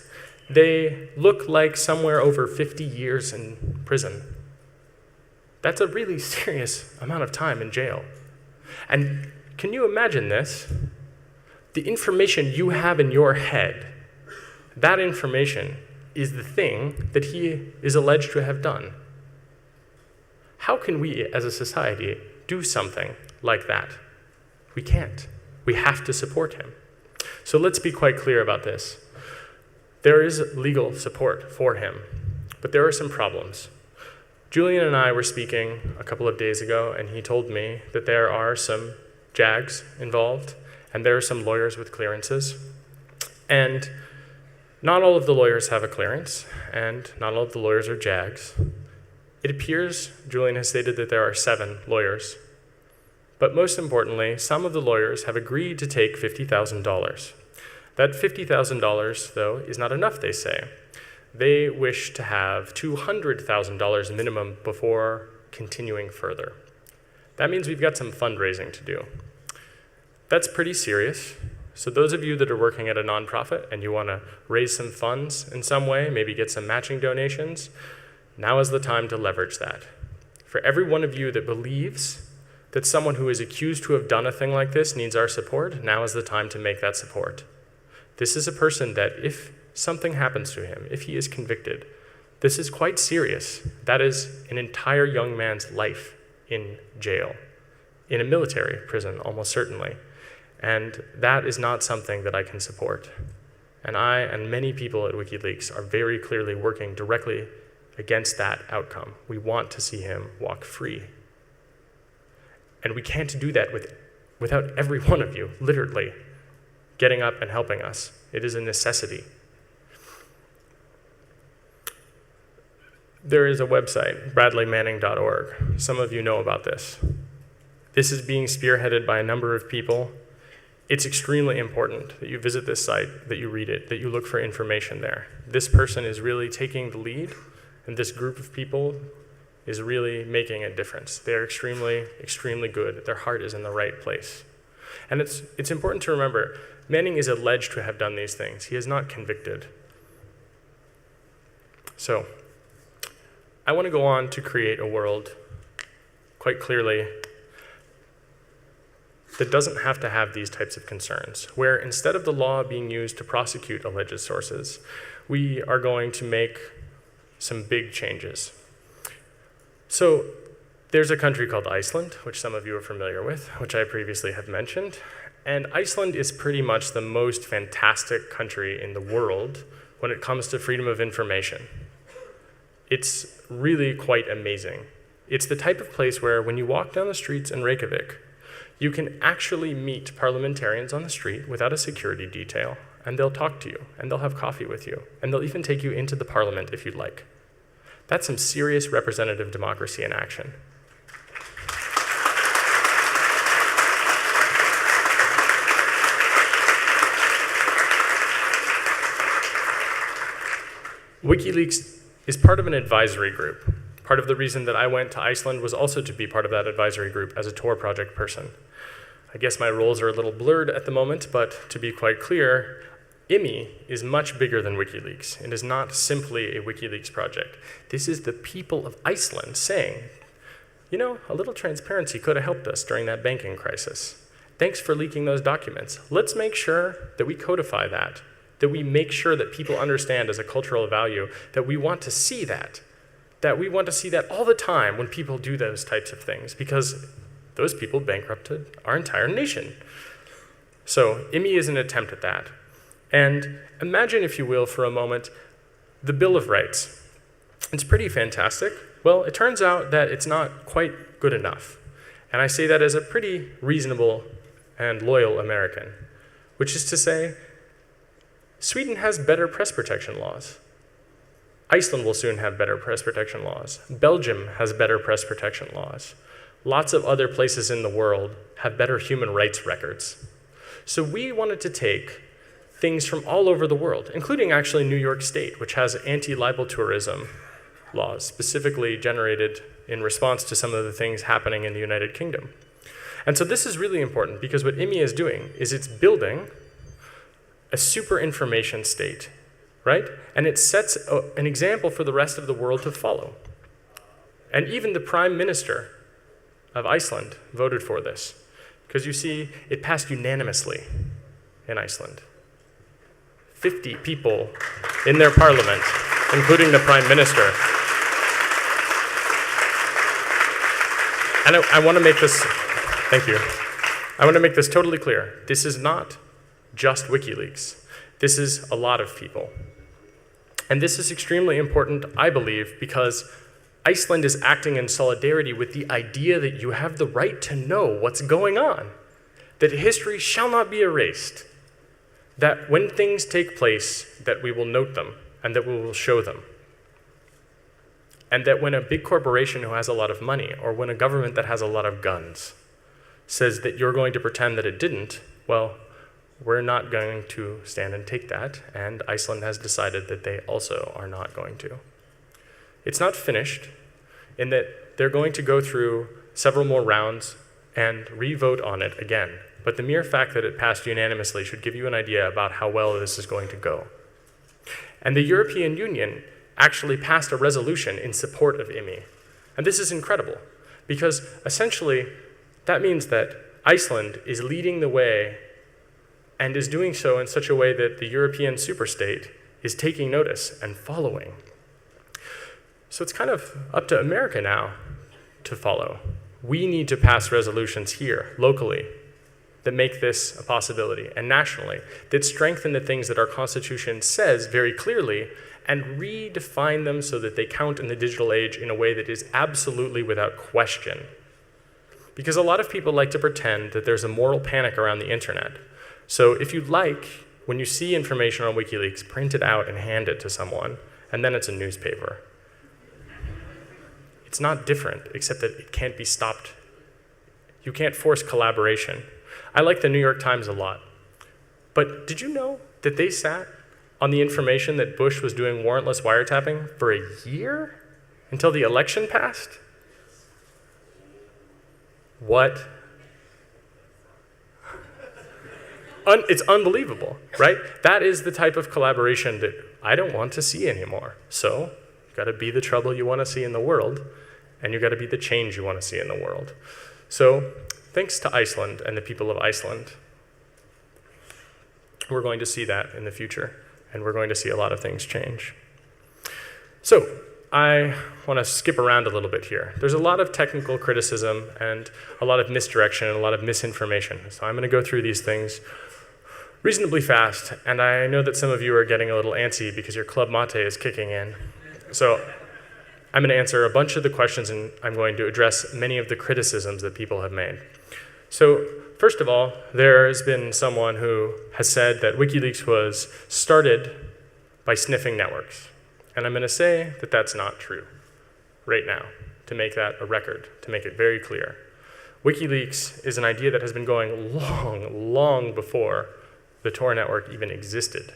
They look like somewhere over 50 years in prison. That's a really serious amount of time in jail. And can you imagine this? The information you have in your head, that information is the thing that he is alleged to have done. How can we, as a society, do something like that? We can't. We have to support him. So let's be quite clear about this. There is legal support for him, but there are some problems. Julian and I were speaking a couple of days ago, and he told me that there are some JAGs involved, and there are some lawyers with clearances. And not all of the lawyers have a clearance, and not all of the lawyers are JAGs. It appears, Julian has stated that there are 7 lawyers. But most importantly, some of the lawyers have agreed to take $50,000. That $50,000, though, is not enough, they say. They wish to have $200,000 minimum before continuing further. That means we've got some fundraising to do. That's pretty serious. So those of you that are working at a nonprofit and you want to raise some funds in some way, maybe get some matching donations, now is the time to leverage that. For every one of you that believes that someone who is accused to have done a thing like this needs our support, now is the time to make that support. This is a person that if something happens to him, if he is convicted, this is quite serious. That is an entire young man's life in jail, in a military prison, almost certainly. And that is not something that I can support. And I and many people at WikiLeaks are very clearly working directly against that outcome. We want to see him walk free. And we can't do that without every one of you, literally, getting up and helping us. It is a necessity. There is a website, bradleymanning.org. Some of you know about this. This is being spearheaded by a number of people. It's extremely important that you visit this site, that you read it, that you look for information there. This person is really taking the lead, and this group of people is really making a difference. They're extremely, extremely good. Their heart is in the right place. And it's important to remember, Manning is alleged to have done these things. He is not convicted. So, I want to go on to create a world, quite clearly, that doesn't have to have these types of concerns, where instead of the law being used to prosecute alleged sources, we are going to make some big changes. So there's a country called Iceland, which some of you are familiar with, which I previously have mentioned. And Iceland is pretty much the most fantastic country in the world when it comes to freedom of information. It's really quite amazing. It's the type of place where when you walk down the streets in Reykjavik, you can actually meet parliamentarians on the street without a security detail, and they'll talk to you, and they'll have coffee with you, and they'll even take you into the parliament if you'd like. That's some serious representative democracy in action. WikiLeaks is part of an advisory group. Part of the reason that I went to Iceland was also to be part of that advisory group as a Tor project person. I guess my roles are a little blurred at the moment, but to be quite clear, IMI is much bigger than WikiLeaks. It is not simply a WikiLeaks project. This is the people of Iceland saying, you know, a little transparency could have helped us during that banking crisis. Thanks for leaking those documents. Let's make sure that we codify that we make sure that people understand as a cultural value that we want to see that we want to see that all the time when people do those types of things, because those people bankrupted our entire nation. So IMI is an attempt at that. And imagine, if you will, for a moment, the Bill of Rights. It's pretty fantastic. Well, it turns out that it's not quite good enough. And I say that as a pretty reasonable and loyal American, which is to say, Sweden has better press protection laws. Iceland will soon have better press protection laws. Belgium has better press protection laws. Lots of other places in the world have better human rights records. So we wanted to take things from all over the world, including actually New York State, which has anti-libel tourism laws, specifically generated in response to some of the things happening in the United Kingdom. And so this is really important, because what IMI is doing is it's building a super information state, right? And it sets an example for the rest of the world to follow. And even the Prime Minister of Iceland voted for this, because you see, it passed unanimously in Iceland. 50 people in their parliament, including the Prime Minister. And I want to make this, thank you. I want to make this totally clear. This is not just WikiLeaks. This is a lot of people. And this is extremely important, I believe, because Iceland is acting in solidarity with the idea that you have the right to know what's going on, that history shall not be erased, that when things take place, that we will note them and that we will show them. And that when a big corporation who has a lot of money, or when a government that has a lot of guns says that you're going to pretend that it didn't, well, we're not going to stand and take that, and Iceland has decided that they also are not going to. It's not finished, in that they're going to go through several more rounds and re-vote on it again. But the mere fact that it passed unanimously should give you an idea about how well this is going to go. And the European Union actually passed a resolution in support of IMI. And this is incredible, because essentially that means that Iceland is leading the way and is doing so in such a way that the European superstate is taking notice and following. So it's kind of up to America now to follow. We need to pass resolutions here, locally, that make this a possibility, and nationally, that strengthen the things that our Constitution says very clearly and redefine them so that they count in the digital age in a way that is absolutely without question. Because a lot of people like to pretend that there's a moral panic around the internet. So if you'd like, when you see information on WikiLeaks, print it out and hand it to someone, and then it's a newspaper. It's not different, except that it can't be stopped. You can't force collaboration. I like the New York Times a lot. But did you know that they sat on the information that Bush was doing warrantless wiretapping for a year until the election passed? What? It's unbelievable, right? That is the type of collaboration that I don't want to see anymore. So you've got to be the trouble you want to see in the world, and you've got to be the change you want to see in the world. So thanks to Iceland and the people of Iceland, we're going to see that in the future, and we're going to see a lot of things change. So I want to skip around a little bit here. There's a lot of technical criticism and a lot of misdirection and a lot of misinformation. So I'm going to go through these things reasonably fast, and I know that some of you are getting a little antsy because your club mate is kicking in. So I'm going to answer a bunch of the questions, and I'm going to address many of the criticisms that people have made. So first of all, there has been someone who has said that WikiLeaks was started by sniffing networks. And I'm going to say that that's not true right now, to make that a record, to make it very clear. WikiLeaks is an idea that has been going long, long before the Tor network even existed.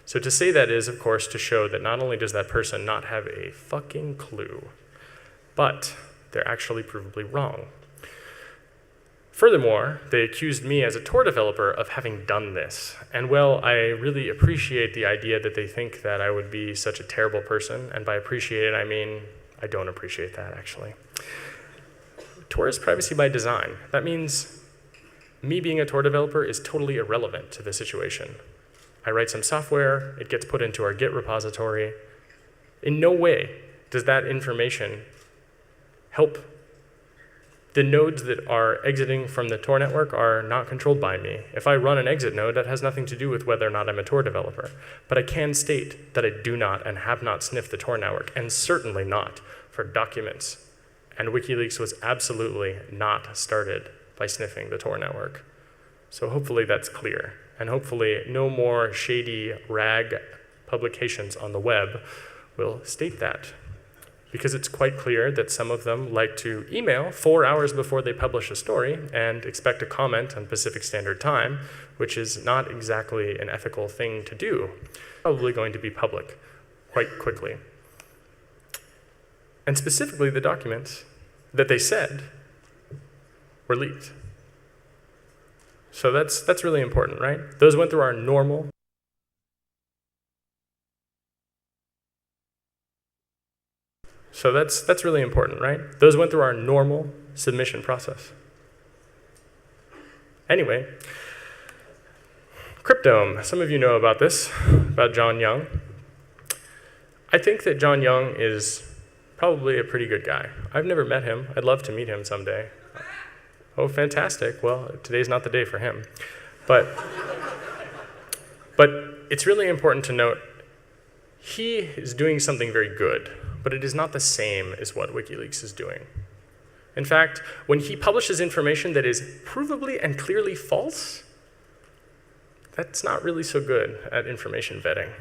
So to say that is, of course, to show that not only does that person not have a fucking clue, but they're actually provably wrong. Furthermore, they accused me as a Tor developer of having done this. And well, I really appreciate the idea that they think that I would be such a terrible person. And by appreciate it, I mean I don't appreciate that, actually. Tor is privacy by design. That means me being a Tor developer is totally irrelevant to the situation. I write some software, it gets put into our Git repository. In no way does that information help. The nodes that are exiting from the Tor network are not controlled by me. If I run an exit node, that has nothing to do with whether or not I'm a Tor developer. But I can state that I do not and have not sniffed the Tor network, and certainly not for documents. And WikiLeaks was absolutely not started by sniffing the Tor network. So hopefully that's clear. And hopefully no more shady rag publications on the web will state that. Because it's quite clear that some of them like to email 4 hours before they publish a story and expect a comment on Pacific Standard Time, which is not exactly an ethical thing to do. Probably going to be public quite quickly. And specifically, the documents that they said were leaked. So that's really important, right? Those went through our normal So that's really important, right? Those went through our normal submission process. Anyway, Cryptome. Some of you know about this, about John Young. I think that John Young is probably a pretty good guy. I've never met him. I'd love to meet him someday. Oh, fantastic. Well, today's not the day for him. But it's really important to note he is doing something very good, but it is not the same as what WikiLeaks is doing. In fact, when he publishes information that is provably and clearly false, that's not really so good at information vetting.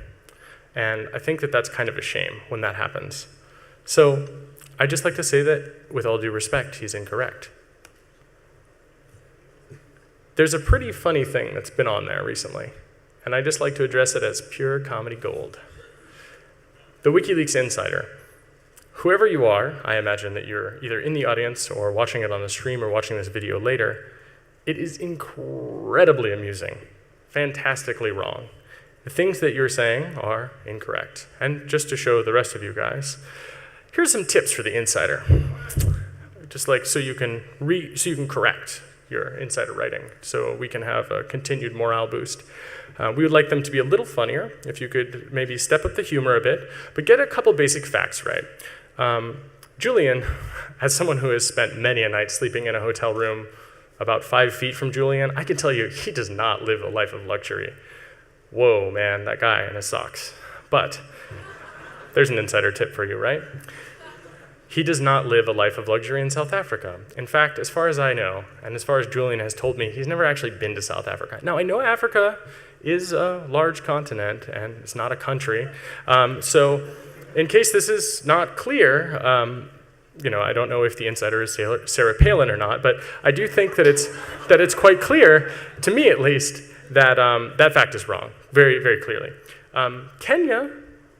And I think that that's kind of a shame when that happens. So I'd just like to say that, with all due respect, he's incorrect. There's a pretty funny thing that's been on there recently, and I just like to address it as pure comedy gold. The WikiLeaks insider. Whoever you are, I imagine that you're either in the audience or watching it on the stream or watching this video later, it is incredibly amusing, fantastically wrong. The things that you're saying are incorrect. And just to show the rest of you guys, here's some tips for the insider. Just like so you can correct your insider writing, so we can have a continued morale boost. We would like them to be a little funnier, if you could maybe step up the humor a bit, but get a couple basic facts right. Julian, as someone who has spent many a night sleeping in a hotel room about 5 feet from Julian, I can tell you he does not live a life of luxury. Whoa, man, that guy in his socks. But there's an insider tip for you, right? He does not live a life of luxury in South Africa. In fact, as far as I know, and as far as Julian has told me, he's never actually been to South Africa. Now, I know Africa is a large continent, and it's not a country. So in case this is not clear, I don't know if the insider is Sarah Palin or not, but I do think that it's quite clear, to me at least, that that fact is wrong, very, very clearly. Kenya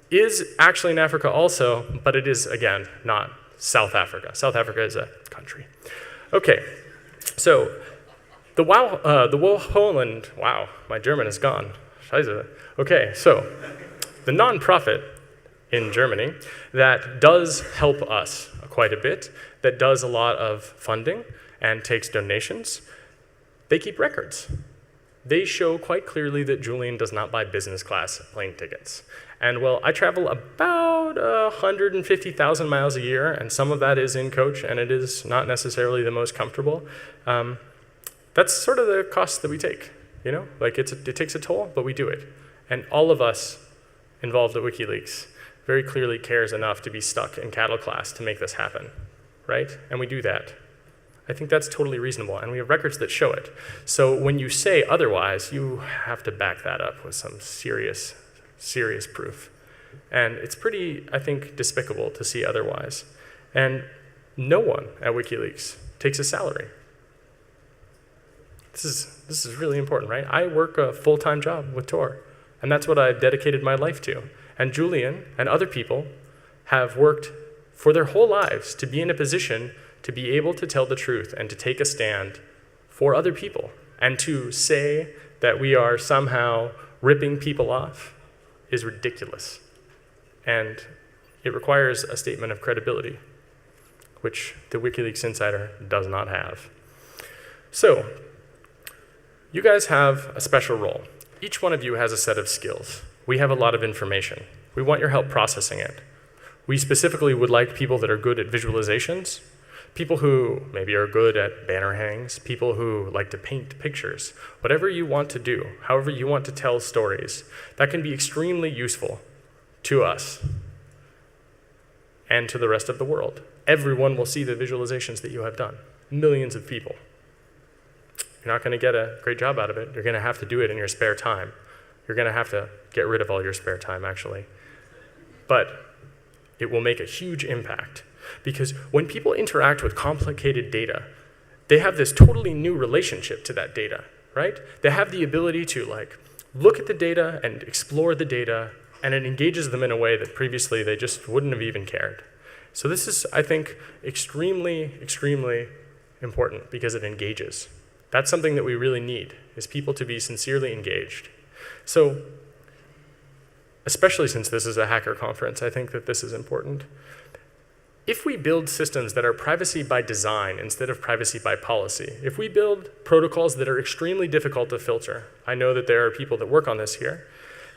is actually in Africa also, but it is, again, not South Africa. South Africa is a country. Okay, so the Wohlholland, wow, my German is gone. Scheiße. Okay, so the nonprofit in Germany that does help us quite a bit, that does a lot of funding and takes donations, they keep records. They show quite clearly that Julian does not buy business class plane tickets. And well, I travel about 150,000 miles a year, and some of that is in coach, and it is not necessarily the most comfortable. That's sort of the cost that we take, Like it takes a toll, but we do it. And all of us involved at WikiLeaks very clearly cares enough to be stuck in cattle class to make this happen, right? And we do that. I think that's totally reasonable, and we have records that show it. So when you say otherwise, you have to back that up with some serious, serious proof. And it's pretty, I think, despicable to see otherwise. And no one at WikiLeaks takes a salary. This is really important, right? I work a full-time job with Tor, And that's what I've dedicated my life to. And Julian and other people have worked for their whole lives to be in a position to be able to tell the truth and to take a stand for other people. And to say that we are somehow ripping people off is ridiculous. And it requires a statement of credibility, which the WikiLeaks insider does not have. So, you guys have a special role. Each one of you has a set of skills. We have a lot of information. We want your help processing it. We specifically would like people that are good at visualizations, people who maybe are good at banner hangs, people who like to paint pictures. Whatever you want to do, however you want to tell stories, that can be extremely useful to us and to the rest of the world. Everyone will see the visualizations that you have done. Millions of people. You're not going to get a great job out of it. You're going to have to do it in your spare time. You're going to have to get rid of all your spare time, actually. But it will make a huge impact. Because when people interact with complicated data, they have this totally new relationship to that data, right? They have the ability to look at the data and explore the data, and it engages them in a way that previously they just wouldn't have even cared. So this is, I think, extremely, extremely important because it engages. That's something that we really need, is people to be sincerely engaged. So, especially since this is a hacker conference, I think that this is important. If we build systems that are privacy by design instead of privacy by policy, if we build protocols that are extremely difficult to filter, I know that there are people that work on this here,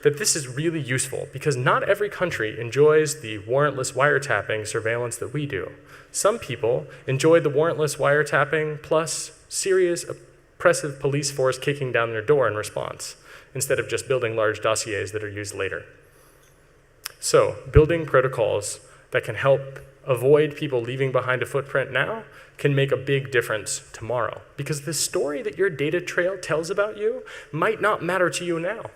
that this is really useful because not every country enjoys the warrantless wiretapping surveillance that we do. Some people enjoy the warrantless wiretapping plus serious oppressive police force kicking down their door in response, instead of just building large dossiers that are used later. So, building protocols that can help avoid people leaving behind a footprint now can make a big difference tomorrow. Because the story that your data trail tells about you might not matter to you now.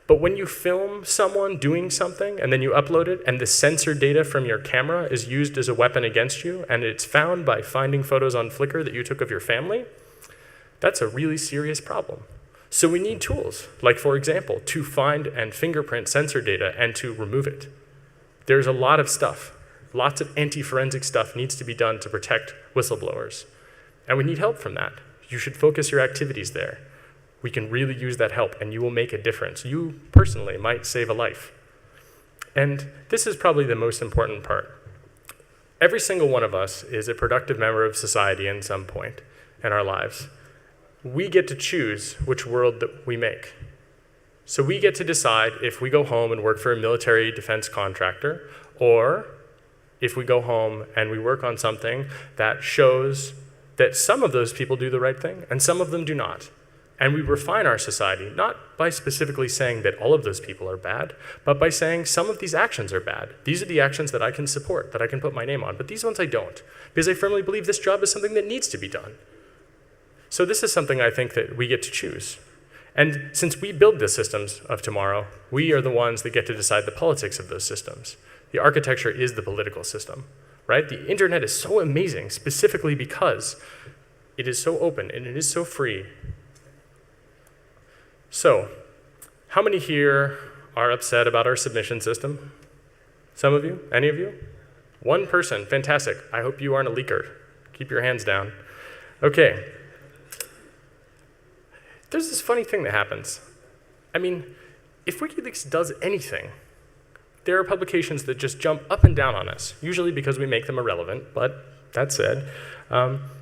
But when you film someone doing something and then you upload it and the censored data from your camera is used as a weapon against you and it's found by finding photos on Flickr that you took of your family, that's a really serious problem. So we need tools, like for example, to find and fingerprint sensor data and to remove it. There's a lot of stuff. Lots of anti-forensic stuff needs to be done to protect whistleblowers. And we need help from that. You should focus your activities there. We can really use that help and you will make a difference. You personally might save a life. And this is probably the most important part. Every single one of us is a productive member of society in some point in our lives. We get to choose which world that we make. So we get to decide if we go home and work for a military defense contractor, or if we go home and we work on something that shows that some of those people do the right thing and some of them do not. And we refine our society, not by specifically saying that all of those people are bad, but by saying some of these actions are bad. These are the actions that I can support, that I can put my name on, but these ones I don't, because I firmly believe this job is something that needs to be done. So this is something I think that we get to choose. And since we build the systems of tomorrow, we are the ones that get to decide the politics of those systems. The architecture is the political system, right? The internet is so amazing specifically because it is so open and it is so free. So, how many here are upset about our submission system? Some of you? Any of you? One person, fantastic. I hope you aren't a leaker. Keep your hands down. Okay. There's this funny thing that happens. I mean, if WikiLeaks does anything, there are publications that just jump up and down on us, usually because we make them irrelevant, but that said,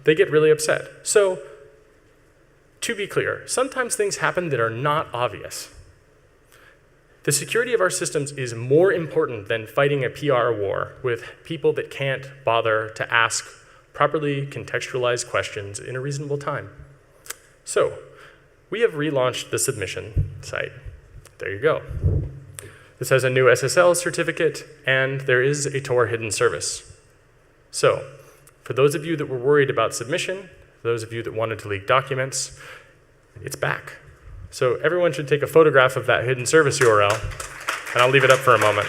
they get really upset. So, to be clear, sometimes things happen that are not obvious. The security of our systems is more important than fighting a PR war with people that can't bother to ask properly contextualized questions in a reasonable time. So, we have relaunched the submission site. There you go. This has a new SSL certificate, and there is a Tor hidden service. So, for those of you that were worried about submission, those of you that wanted to leak documents, it's back. So everyone should take a photograph of that hidden service URL, and I'll leave it up for a moment.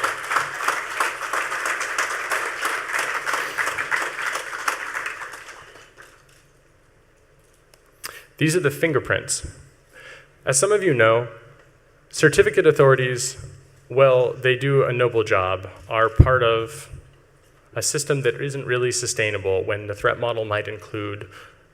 These are the fingerprints. As some of you know, Certificate authorities, well, they do a noble job, are part of a system that isn't really sustainable when the threat model might include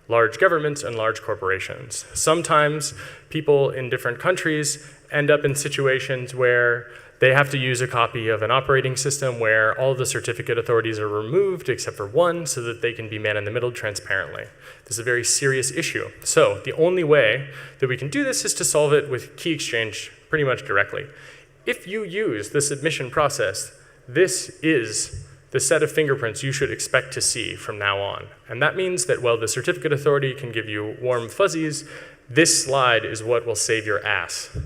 large governments and large corporations. Sometimes people in different countries end up in situations where they have to use a copy of an operating system where all of the certificate authorities are removed except for one so that they can be man in the middle transparently. This is a very serious issue. So the only way that we can do this is to solve it with key exchange pretty much directly. If you use the submission process, this is the set of fingerprints you should expect to see from now on. And that means that while the certificate authority can give you warm fuzzies, this slide is what will save your ass.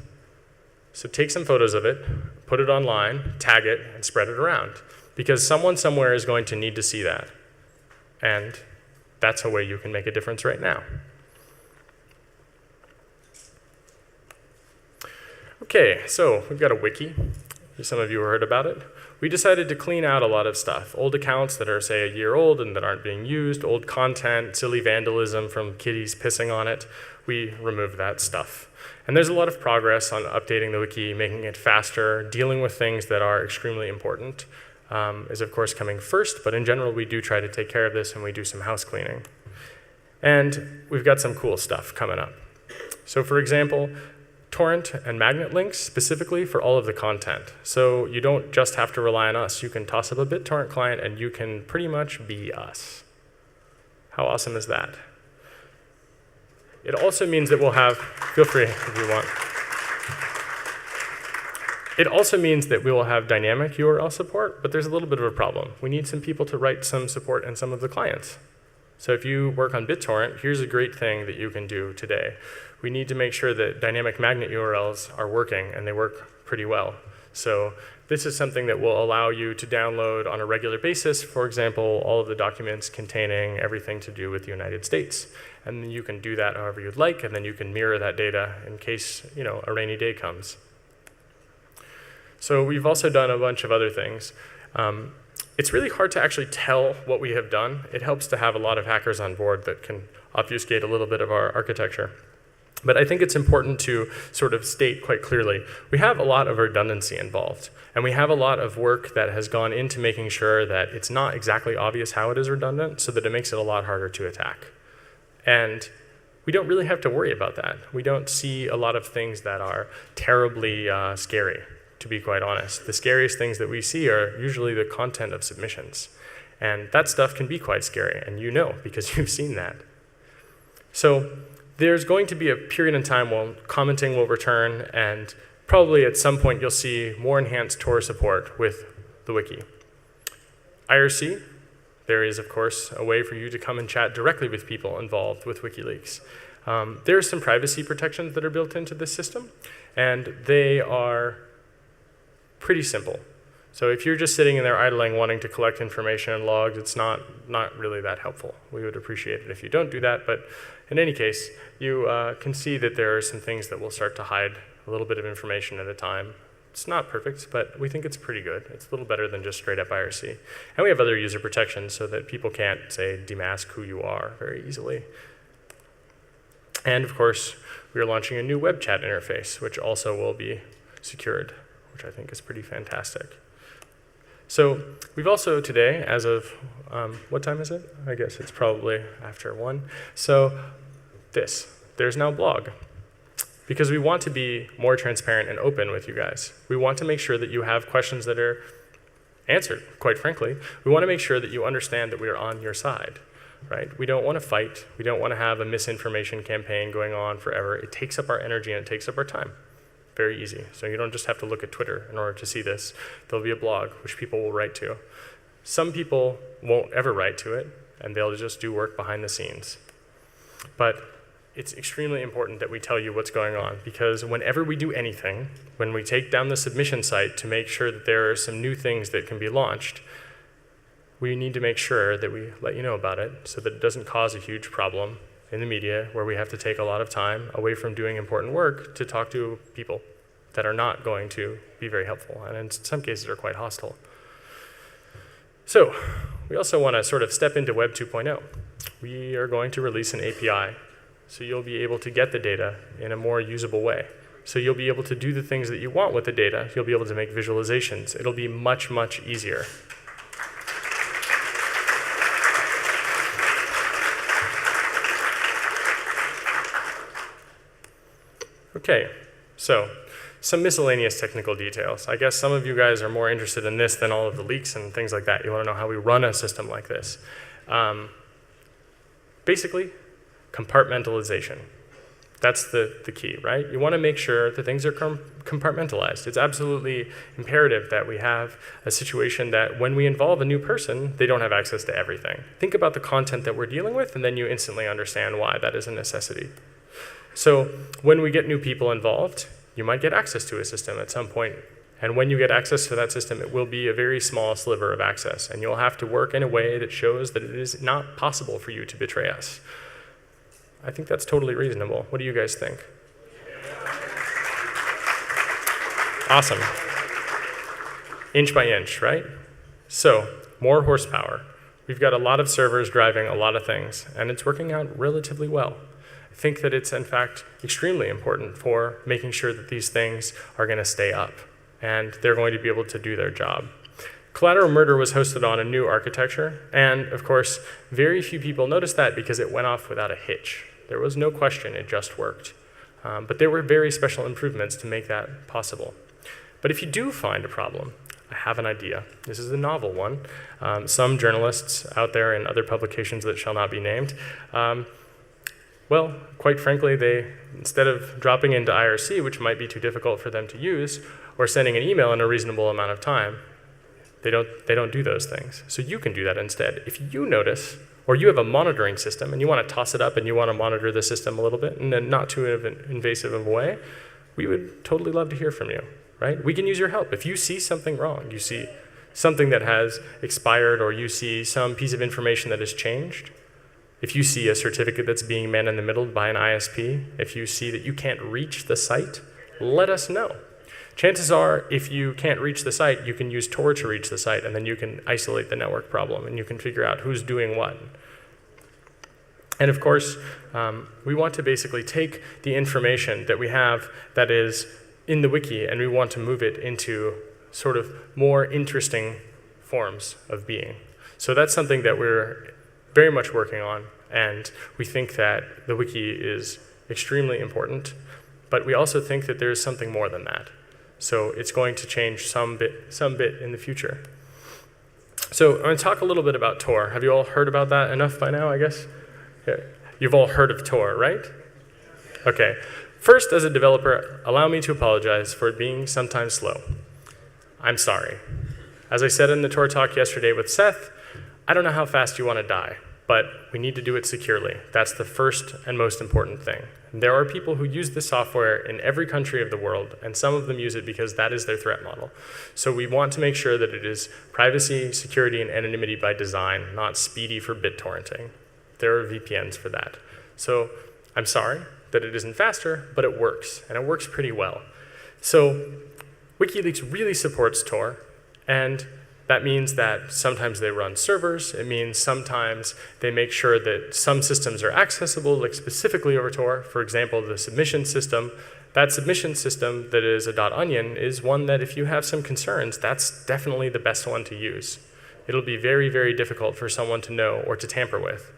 So take some photos of it, put it online, tag it, and spread it around. Because someone somewhere is going to need to see that. And that's a way you can make a difference right now. Okay, so we've got a wiki. Some of you heard about it. We decided to clean out a lot of stuff. Old accounts that are, say, a year old and that aren't being used, old content, silly vandalism from kitties pissing on it. We removed that stuff. And there's a lot of progress on updating the wiki, making it faster, dealing with things that are extremely important is, of course, coming first. But in general, we do try to take care of this, and we do some house cleaning. And we've got some cool stuff coming up. So, for example, torrent and magnet links specifically for all of the content. So you don't just have to rely on us. You can toss up a BitTorrent client and you can pretty much be us. How awesome is that? It also means that we'll have, feel free if you want. It also means that we will have dynamic URL support, but there's a little bit of a problem. We need some people to write some support in some of the clients. So if you work on BitTorrent, here's a great thing that you can do today. We need to make sure that dynamic magnet URLs are working, and they work pretty well. So this is something that will allow you to download on a regular basis, for example, all of the documents containing everything to do with the United States. And then you can do that however you'd like, and then you can mirror that data in case a rainy day comes. So we've also done a bunch of other things. It's really hard to actually tell what we have done. It helps to have a lot of hackers on board that can obfuscate a little bit of our architecture. But I think it's important to sort of state quite clearly, we have a lot of redundancy involved. And we have a lot of work that has gone into making sure that it's not exactly obvious how it is redundant, so that it makes it a lot harder to attack. And we don't really have to worry about that. We don't see a lot of things that are terribly scary, to be quite honest. The scariest things that we see are usually the content of submissions. And that stuff can be quite scary, and you know, because you've seen that. So there's going to be a period in time when commenting will return, and probably at some point you'll see more enhanced Tor support with the wiki. IRC, there is, of course, a way for you to come and chat directly with people involved with WikiLeaks. There are some privacy protections that are built into this system, and they are pretty simple. So if you're just sitting in there idling, wanting to collect information and logs, it's not really that helpful. We would appreciate it if you don't do that, but in any case, you can see that there are some things that will start to hide a little bit of information at a time. It's not perfect, but we think it's pretty good. It's a little better than just straight up IRC. And we have other user protections so that people can't, say, demask who you are very easily. And of course, we are launching a new web chat interface, which also will be secured, which I think is pretty fantastic. So we've also today, as of, what time is it? I guess it's probably after 1. So there's now blog. Because we want to be more transparent and open with you guys. We want to make sure that you have questions that are answered, quite frankly. We want to make sure that you understand that we are on your side, right? We don't want to fight. We don't want to have a misinformation campaign going on forever. It takes up our energy and it takes up our time. Very easy. So you don't just have to look at Twitter in order to see this. There'll be a blog, which people will write to. Some people won't ever write to it, and they'll just do work behind the scenes. But it's extremely important that we tell you what's going on, because whenever we do anything, when we take down the submission site to make sure that there are some new things that can be launched, we need to make sure that we let you know about it so that it doesn't cause a huge problem in the media where we have to take a lot of time away from doing important work to talk to people that are not going to be very helpful, and in some cases are quite hostile. So we also want to sort of step into Web 2.0. We are going to release an API, so you'll be able to get the data in a more usable way. So you'll be able to do the things that you want with the data. You'll be able to make visualizations. It'll be much, much easier. Okay, so some miscellaneous technical details. I guess some of you guys are more interested in this than all of the leaks and things like that. You want to know how we run a system like this. Basically, compartmentalization. That's the key, right? You want to make sure that things are compartmentalized. It's absolutely imperative that we have a situation that when we involve a new person, they don't have access to everything. Think about the content that we're dealing with, and then you instantly understand why that is a necessity. So when we get new people involved, you might get access to a system at some point. And when you get access to that system, it will be a very small sliver of access. And you'll have to work in a way that shows that it is not possible for you to betray us. I think that's totally reasonable. What do you guys think? Awesome. Inch by inch, right? So, more horsepower. We've got a lot of servers driving a lot of things, and it's working out relatively well. I think that it's, in fact, extremely important for making sure that these things are going to stay up, and they're going to be able to do their job. Collateral murder was hosted on a new architecture, and of course, very few people noticed that because it went off without a hitch. There was no question, it just worked. But there were very special improvements to make that possible. But if you do find a problem, I have an idea. This is a novel one. Some journalists out there in other publications that shall not be named, well, quite frankly, they, instead of dropping into IRC, which might be too difficult for them to use, or sending an email in a reasonable amount of time, they don't do those things. So you can do that instead. If you notice, or you have a monitoring system and you want to toss it up and you want to monitor the system a little bit in a not too invasive of a way, we would totally love to hear from you, right? We can use your help. If you see something wrong, you see something that has expired, or you see some piece of information that has changed, if you see a certificate that's being man in the middle by an ISP, if you see that you can't reach the site, let us know. Chances are, if you can't reach the site, you can use Tor to reach the site, and then you can isolate the network problem, and you can figure out who's doing what. And of course, we want to basically take the information that we have that is in the wiki, and we want to move it into sort of more interesting forms of being. So that's something that we're very much working on, and we think that the wiki is extremely important, but we also think that there's something more than that. So it's going to change some bit in the future. So I'm going to talk a little bit about Tor. Have you all heard about that enough by now, I guess? Yeah. You've all heard of Tor, right? Okay. First, as a developer, allow me to apologize for it being sometimes slow. I'm sorry. As I said in the Tor talk yesterday with Seth, I don't know how fast you want to die, but we need to do it securely. That's the first and most important thing. There are people who use this software in every country of the world, and some of them use it because that is their threat model. So we want to make sure that it is privacy, security, and anonymity by design, not speedy for BitTorrenting. There are VPNs for that. So I'm sorry that it isn't faster, but it works, and it works pretty well. So WikiLeaks really supports Tor, and that means that sometimes they run servers. It means sometimes they make sure that some systems are accessible, like specifically over Tor. For example, the submission system. That submission system that is a .onion is one that if you have some concerns, that's definitely the best one to use. It'll be very, very difficult for someone to know or to tamper with.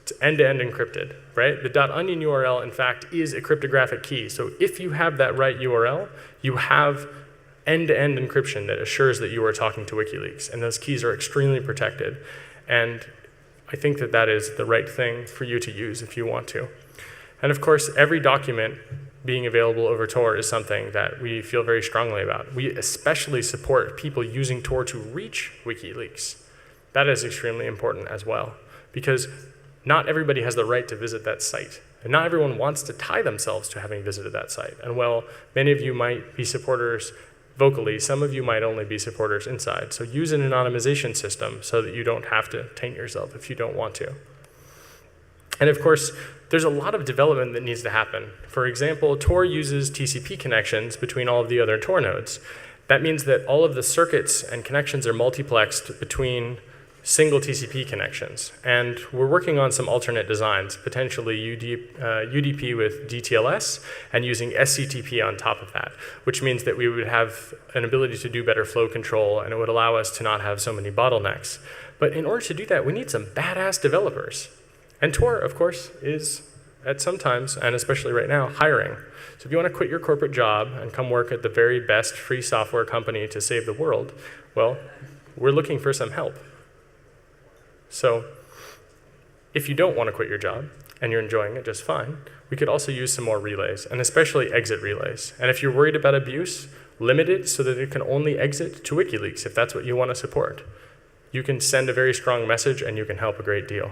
It's end-to-end encrypted, right? The .onion URL, in fact, is a cryptographic key. So if you have that right URL, you have end-to-end encryption that assures that you are talking to WikiLeaks, and those keys are extremely protected. And I think that that is the right thing for you to use if you want to. And of course, every document being available over Tor is something that we feel very strongly about. We especially support people using Tor to reach WikiLeaks. That is extremely important as well, because not everybody has the right to visit that site. And not everyone wants to tie themselves to having visited that site. And while many of you might be supporters vocally, some of you might only be supporters inside. So use an anonymization system so that you don't have to taint yourself if you don't want to. And of course, there's a lot of development that needs to happen. For example, Tor uses TCP connections between all of the other Tor nodes. That means that all of the circuits and connections are multiplexed between single TCP connections. And we're working on some alternate designs, potentially UDP with DTLS and using SCTP on top of that, which means that we would have an ability to do better flow control, and it would allow us to not have so many bottlenecks. But in order to do that, we need some badass developers. And Tor, of course, is at some times, and especially right now, hiring. So if you want to quit your corporate job and come work at the very best free software company to save the world, well, we're looking for some help. So if you don't want to quit your job and you're enjoying it just fine, we could also use some more relays, and especially exit relays. And if you're worried about abuse, limit it so that it can only exit to WikiLeaks if that's what you want to support. You can send a very strong message and you can help a great deal.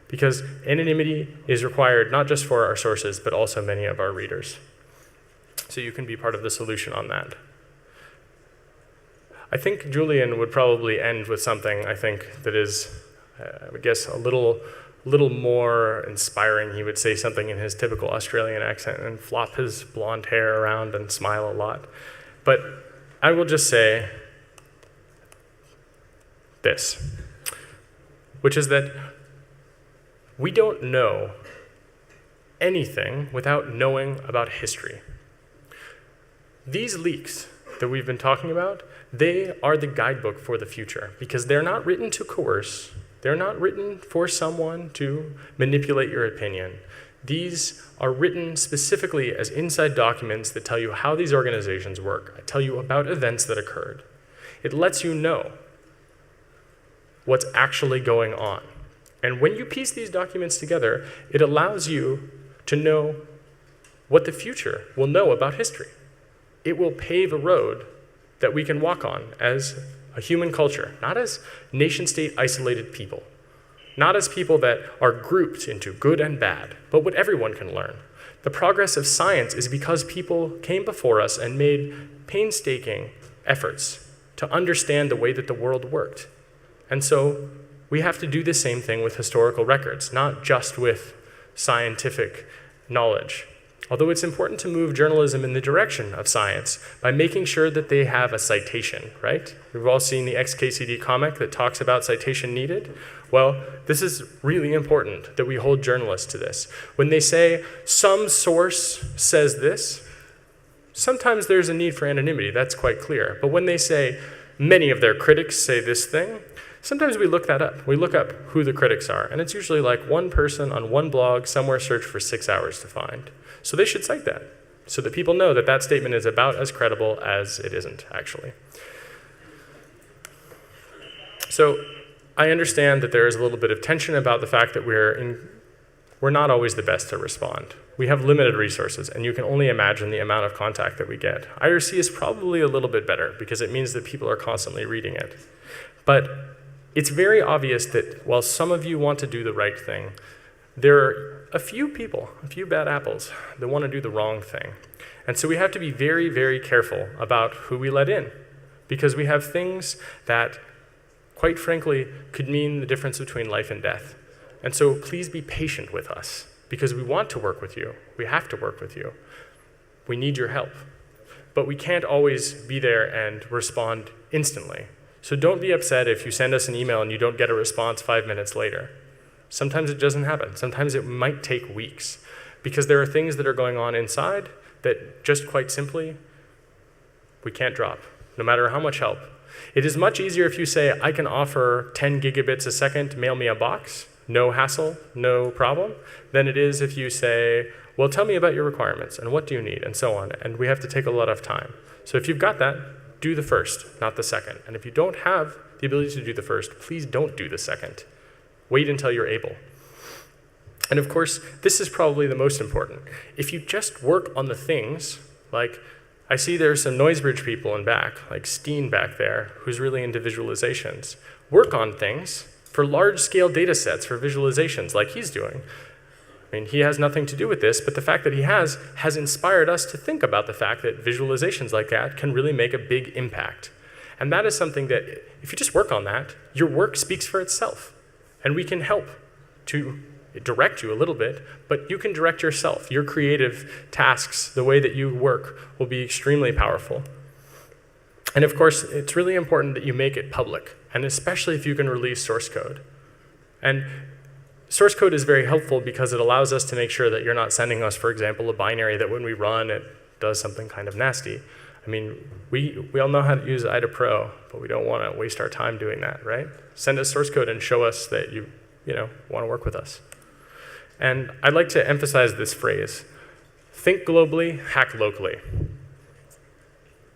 Because anonymity is required not just for our sources, but also many of our readers. So you can be part of the solution on that. I think Julian would probably end with something I think that is, I guess, a little more inspiring. He would say something in his typical Australian accent and flop his blonde hair around and smile a lot. But I will just say this, which is that we don't know anything without knowing about history. These leaks that we've been talking about, they are the guidebook for the future because they're not written to coerce. They're not written for someone to manipulate your opinion. These are written specifically as inside documents that tell you how these organizations work, tell you about events that occurred. It lets you know what's actually going on. And when you piece these documents together, it allows you to know what the future will know about history. It will pave a road that we can walk on as a human culture, not as nation-state isolated people, not as people that are grouped into good and bad, but what everyone can learn. The progress of science is because people came before us and made painstaking efforts to understand the way that the world worked. And so we have to do the same thing with historical records, not just with scientific knowledge. Although it's important to move journalism in the direction of science by making sure that they have a citation, right? We've all seen the XKCD comic that talks about citation needed. Well, this is really important that we hold journalists to this. When they say, some source says this, sometimes there's a need for anonymity, that's quite clear. But when they say, many of their critics say this thing, sometimes we look that up. We look up who the critics are, and it's usually like one person on one blog somewhere searched for 6 hours to find. So they should cite that, so that people know that that statement is about as credible as it isn't, actually. So I understand that there is a little bit of tension about the fact that we're not always the best to respond. We have limited resources, and you can only imagine the amount of contact that we get. IRC is probably a little bit better, because it means that people are constantly reading it. But it's very obvious that while some of you want to do the right thing, there are a few people, a few bad apples, that want to do the wrong thing. And so we have to be very, very careful about who we let in, because we have things that, quite frankly, could mean the difference between life and death. And so please be patient with us, because we want to work with you. We have to work with you. We need your help. But we can't always be there and respond instantly. So don't be upset if you send us an email and you don't get a response 5 minutes later. Sometimes it doesn't happen. Sometimes it might take weeks, because there are things that are going on inside that just quite simply we can't drop, no matter how much help. It is much easier if you say, I can offer 10 gigabits a second, mail me a box, no hassle, no problem, than it is if you say, well, tell me about your requirements and what do you need and so on. And we have to take a lot of time. So if you've got that, do the first, not the second. And if you don't have the ability to do the first, please don't do the second. Wait until you're able. And of course, this is probably the most important. If you just work on the things, like I see there's some Noisebridge people in back, like Steen back there, who's really into visualizations. Work on things for large-scale data sets for visualizations like he's doing. I mean, he has nothing to do with this, but the fact that he has inspired us to think about the fact that visualizations like that can really make a big impact. And that is something that, if you just work on that, your work speaks for itself. And we can help to direct you a little bit, but you can direct yourself. Your creative tasks, the way that you work, will be extremely powerful. And of course, it's really important that you make it public and especially if you can release source code. And source code is very helpful because it allows us to make sure that you're not sending us, for example, a binary that when we run, it does something kind of nasty. I mean, we all know how to use IDA Pro, but we don't want to waste our time doing that, right? Send us source code and show us that you want to work with us. And I'd like to emphasize this phrase: think globally, hack locally.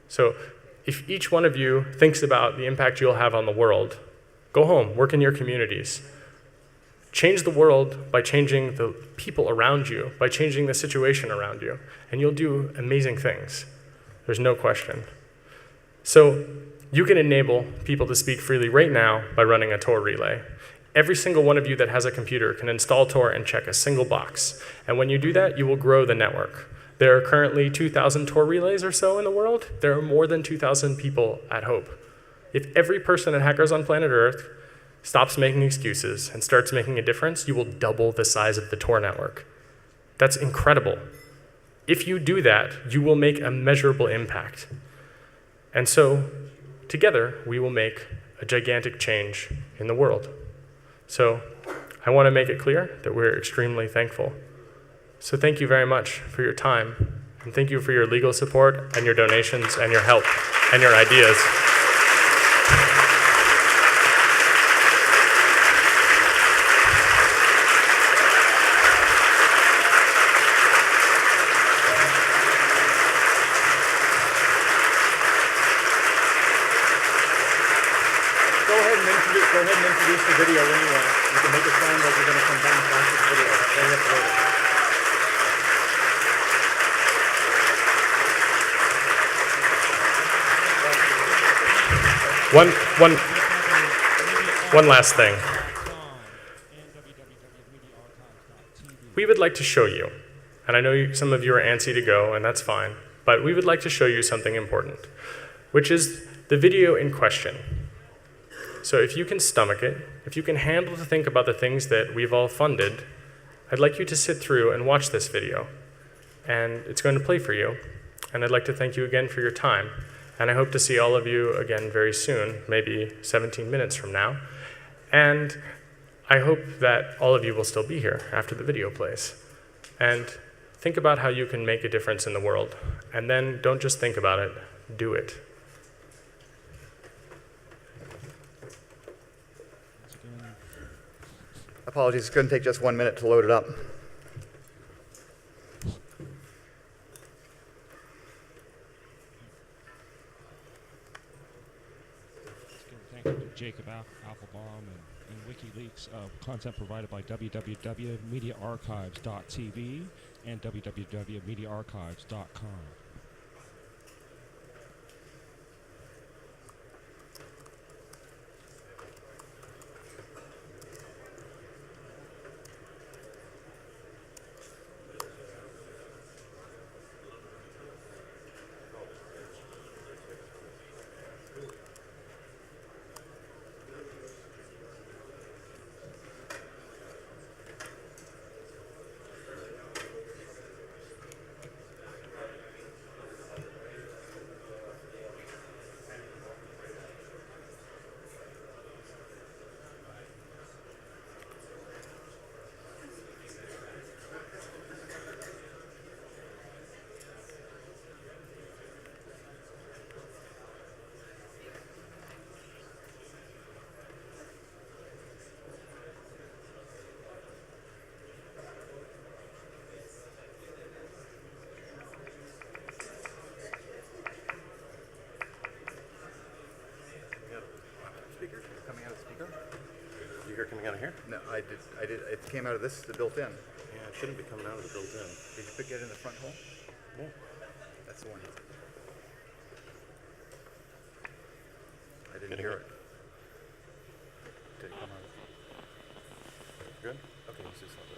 So if each one of you thinks about the impact you'll have on the world, go home, work in your communities. Change the world by changing the people around you, by changing the situation around you, and you'll do amazing things. There's no question. So you can enable people to speak freely right now by running a Tor relay. Every single one of you that has a computer can install Tor and check a single box. And when you do that, you will grow the network. There are currently 2,000 Tor relays or so in the world. There are more than 2,000 people at Hope. If every person at Hackers on Planet Earth stops making excuses and starts making a difference, you will double the size of the Tor network. That's incredible. If you do that, you will make a measurable impact. And so, together, we will make a gigantic change in the world. So, I want to make it clear that we're extremely thankful. So thank you very much for your time, and thank you for your legal support and your donations and your help and your ideas. Go ahead and introduce the video when you want. You can make it sound like you're going to come back after the video. Very uploaded. One last thing. We would like to show you, and I know some of you are antsy to go, and that's fine, but we would like to show you something important, which is the video in question. So if you can stomach it, if you can handle to think about the things that we've all funded, I'd like you to sit through and watch this video. And it's going to play for you. And I'd like to thank you again for your time. And I hope to see all of you again very soon, maybe 17 minutes from now. And I hope that all of you will still be here after the video plays. And think about how you can make a difference in the world. And then don't just think about it, do it. Apologies, it's going to take just 1 minute to load it up. Thank you to Jacob Applebaum and WikiLeaks, content provided by www.mediaarchives.tv and www.mediaarchives.com. Coming out of here? No, I did. It came out of this, the built-in. Yeah, it shouldn't be coming out of the built-in. Did you get it in the front hole? Yeah. That's the one. I didn't Getting hear it. it. Did it come out? Good? Okay, let's just stop it.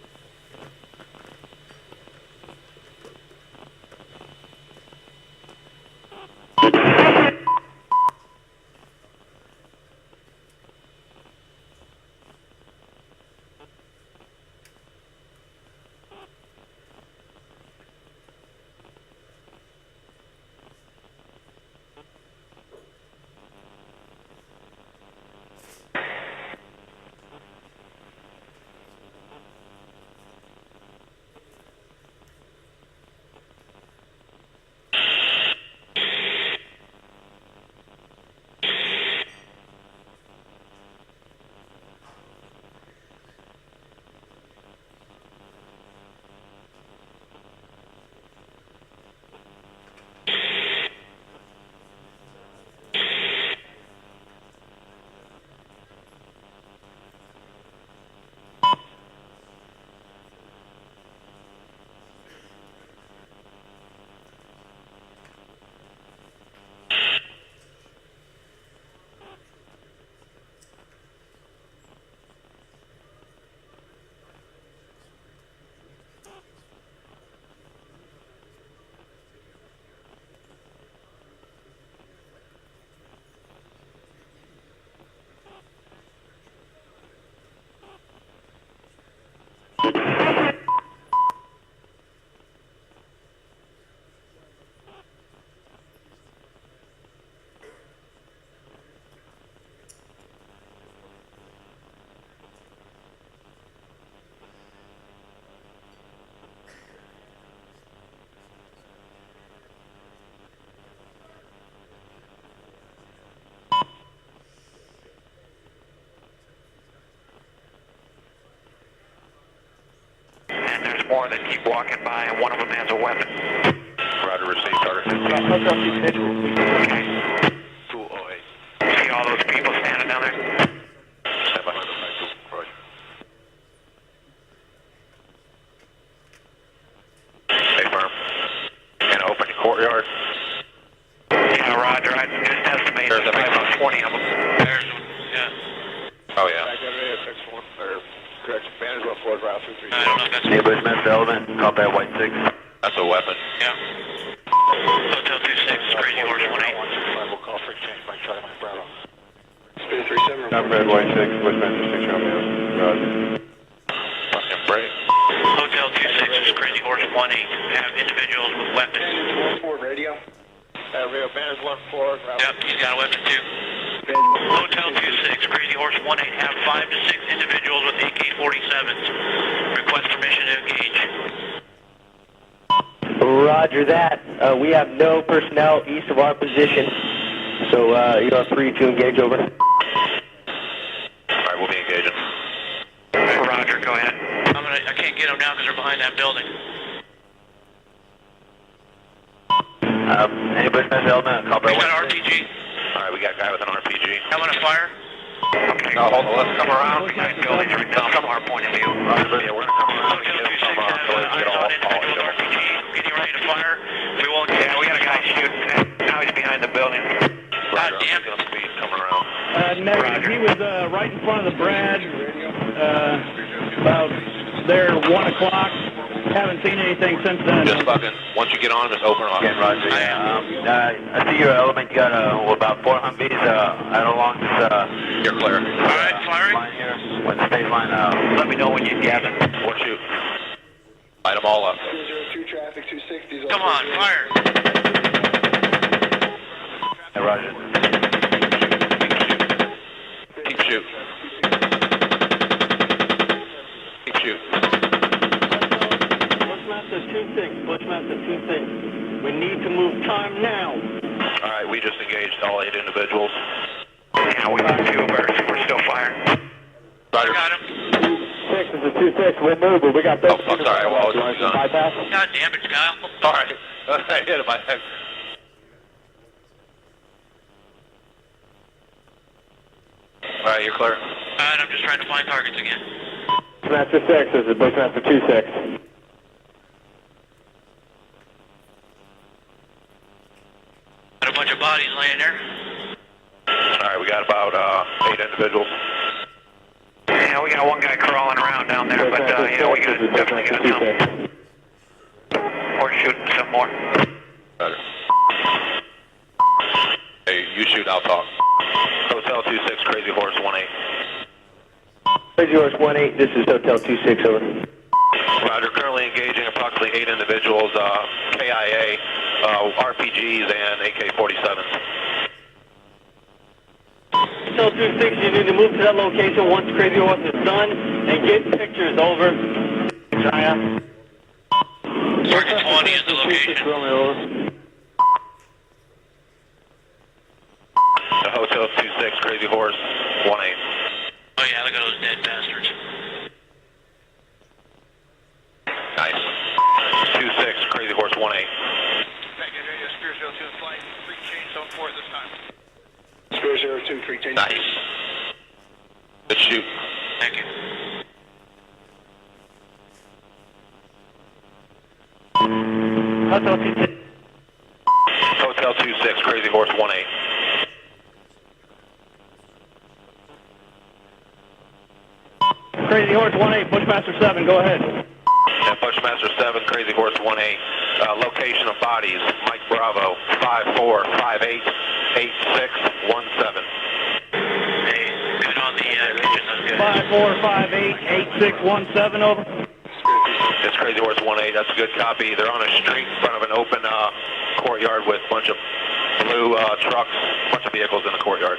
more that keep walking by, and one of them has a weapon. Roger, receive target 15. Okay. 208. See all those people standing down there? Stand by. Roger. Stay firm. And open the courtyard. Yeah, Roger. I just estimated There's there's a about 20 of them. There's one, yeah. Oh, yeah. I don't know if that's Neighborhood Smith Element, copy at White 6. That's a weapon. yeah. Hotel 26, Crazy Horse 18. We'll call for exchange by Charlie Mike Bravo. I'm Red White 6, Westminster 6 Romeo. Roger. Fucking break. Hotel 26 is Crazy Horse 18. Have individuals with weapons. Radio. Radio Banners 14. Yep, he's got a weapon too. Hotel 26, Crazy Horse 18. Have 5 to 6 individuals with AK-47s. Request permission to engage. Roger that. We have no personnel east of our position, so you are free to engage over. All right, we'll be engaging. Roger, go ahead. I can't get them now because they're behind that building. Neighborhood Smith Element, copy We at got White an 6. RPG. All right, we got a guy with an RPG. Having a fire. Okay. No, hold on. Let's come around. Behind buildings from our point of view. Yeah, we're gonna come around and Hotel get him 26 from has so an we can get unarmed all individual with RPG. Getting ready to fire. We won't get. Yeah, we got a guy shooting. Now he's behind the building. God damn. He's gonna speed coming around. Negative. He was right in front of the Brad, about there 1 o'clock. Haven't seen anything since then. Just fucking, once you get on, just open them up. Again, Roger. I see your element. You got about 4 Humvees out along this You're clear. All right, firing. line here. When the stage line Let me know when you get it. One shoot. Light them all up. Come on, fire. Hey, Roger. Keep shooting. Keep shooting. Bushmaster 2-6. We need to move time now. All right, we just engaged all 8 individuals. Yeah, we got 2 of ours. We're still firing. Roger. Got him. 6 is a 2-6. We're moving. We got Oh, I'm sorry. Well, I was bypass. God damn it, Kyle. all right. I hit him. I hit him. All right, you're clear. All right, I'm just trying to find targets again. Bushmaster 6. This is Bushmaster 2-6. Got a bunch of bodies laying there. All right, we got about 8 individuals. Yeah, we got one guy crawling around down there, but yeah, we got definitely got some. We're shooting some more. Better. Hey, you shoot, I'll talk. Hotel 26, Crazy Horse 18. Crazy Horse 18. This is Hotel 26. Over. Roger, currently engaging approximately 8 individuals, KIA, RPGs, and AK-47s. Hotel 26. You need to move to that location once Crazy Horse is done and get pictures. Over. Jaya. Target 20 is the location. The Hotel 26, Crazy Horse 18. Oh yeah, look at those dead bastards. Nice. 26, Crazy Horse 18. Spear 02 in flight. Free change zone 4 this time. Spear 02, free change. Nice. Good shoot. Thank you. Hotel 26. Hotel 26, Crazy Horse 18. Crazy Horse 18. Bushmaster 7. Go ahead. And Bushmaster 7, Crazy Horse 18. Location of bodies, Mike Bravo, 5458 8617. Hey, good on the kitchen, that's good. 5458 8617. Over. It's Crazy Horse 18, that's a good copy. They're on a street in front of an open courtyard with a bunch of blue trucks, a bunch of vehicles in the courtyard.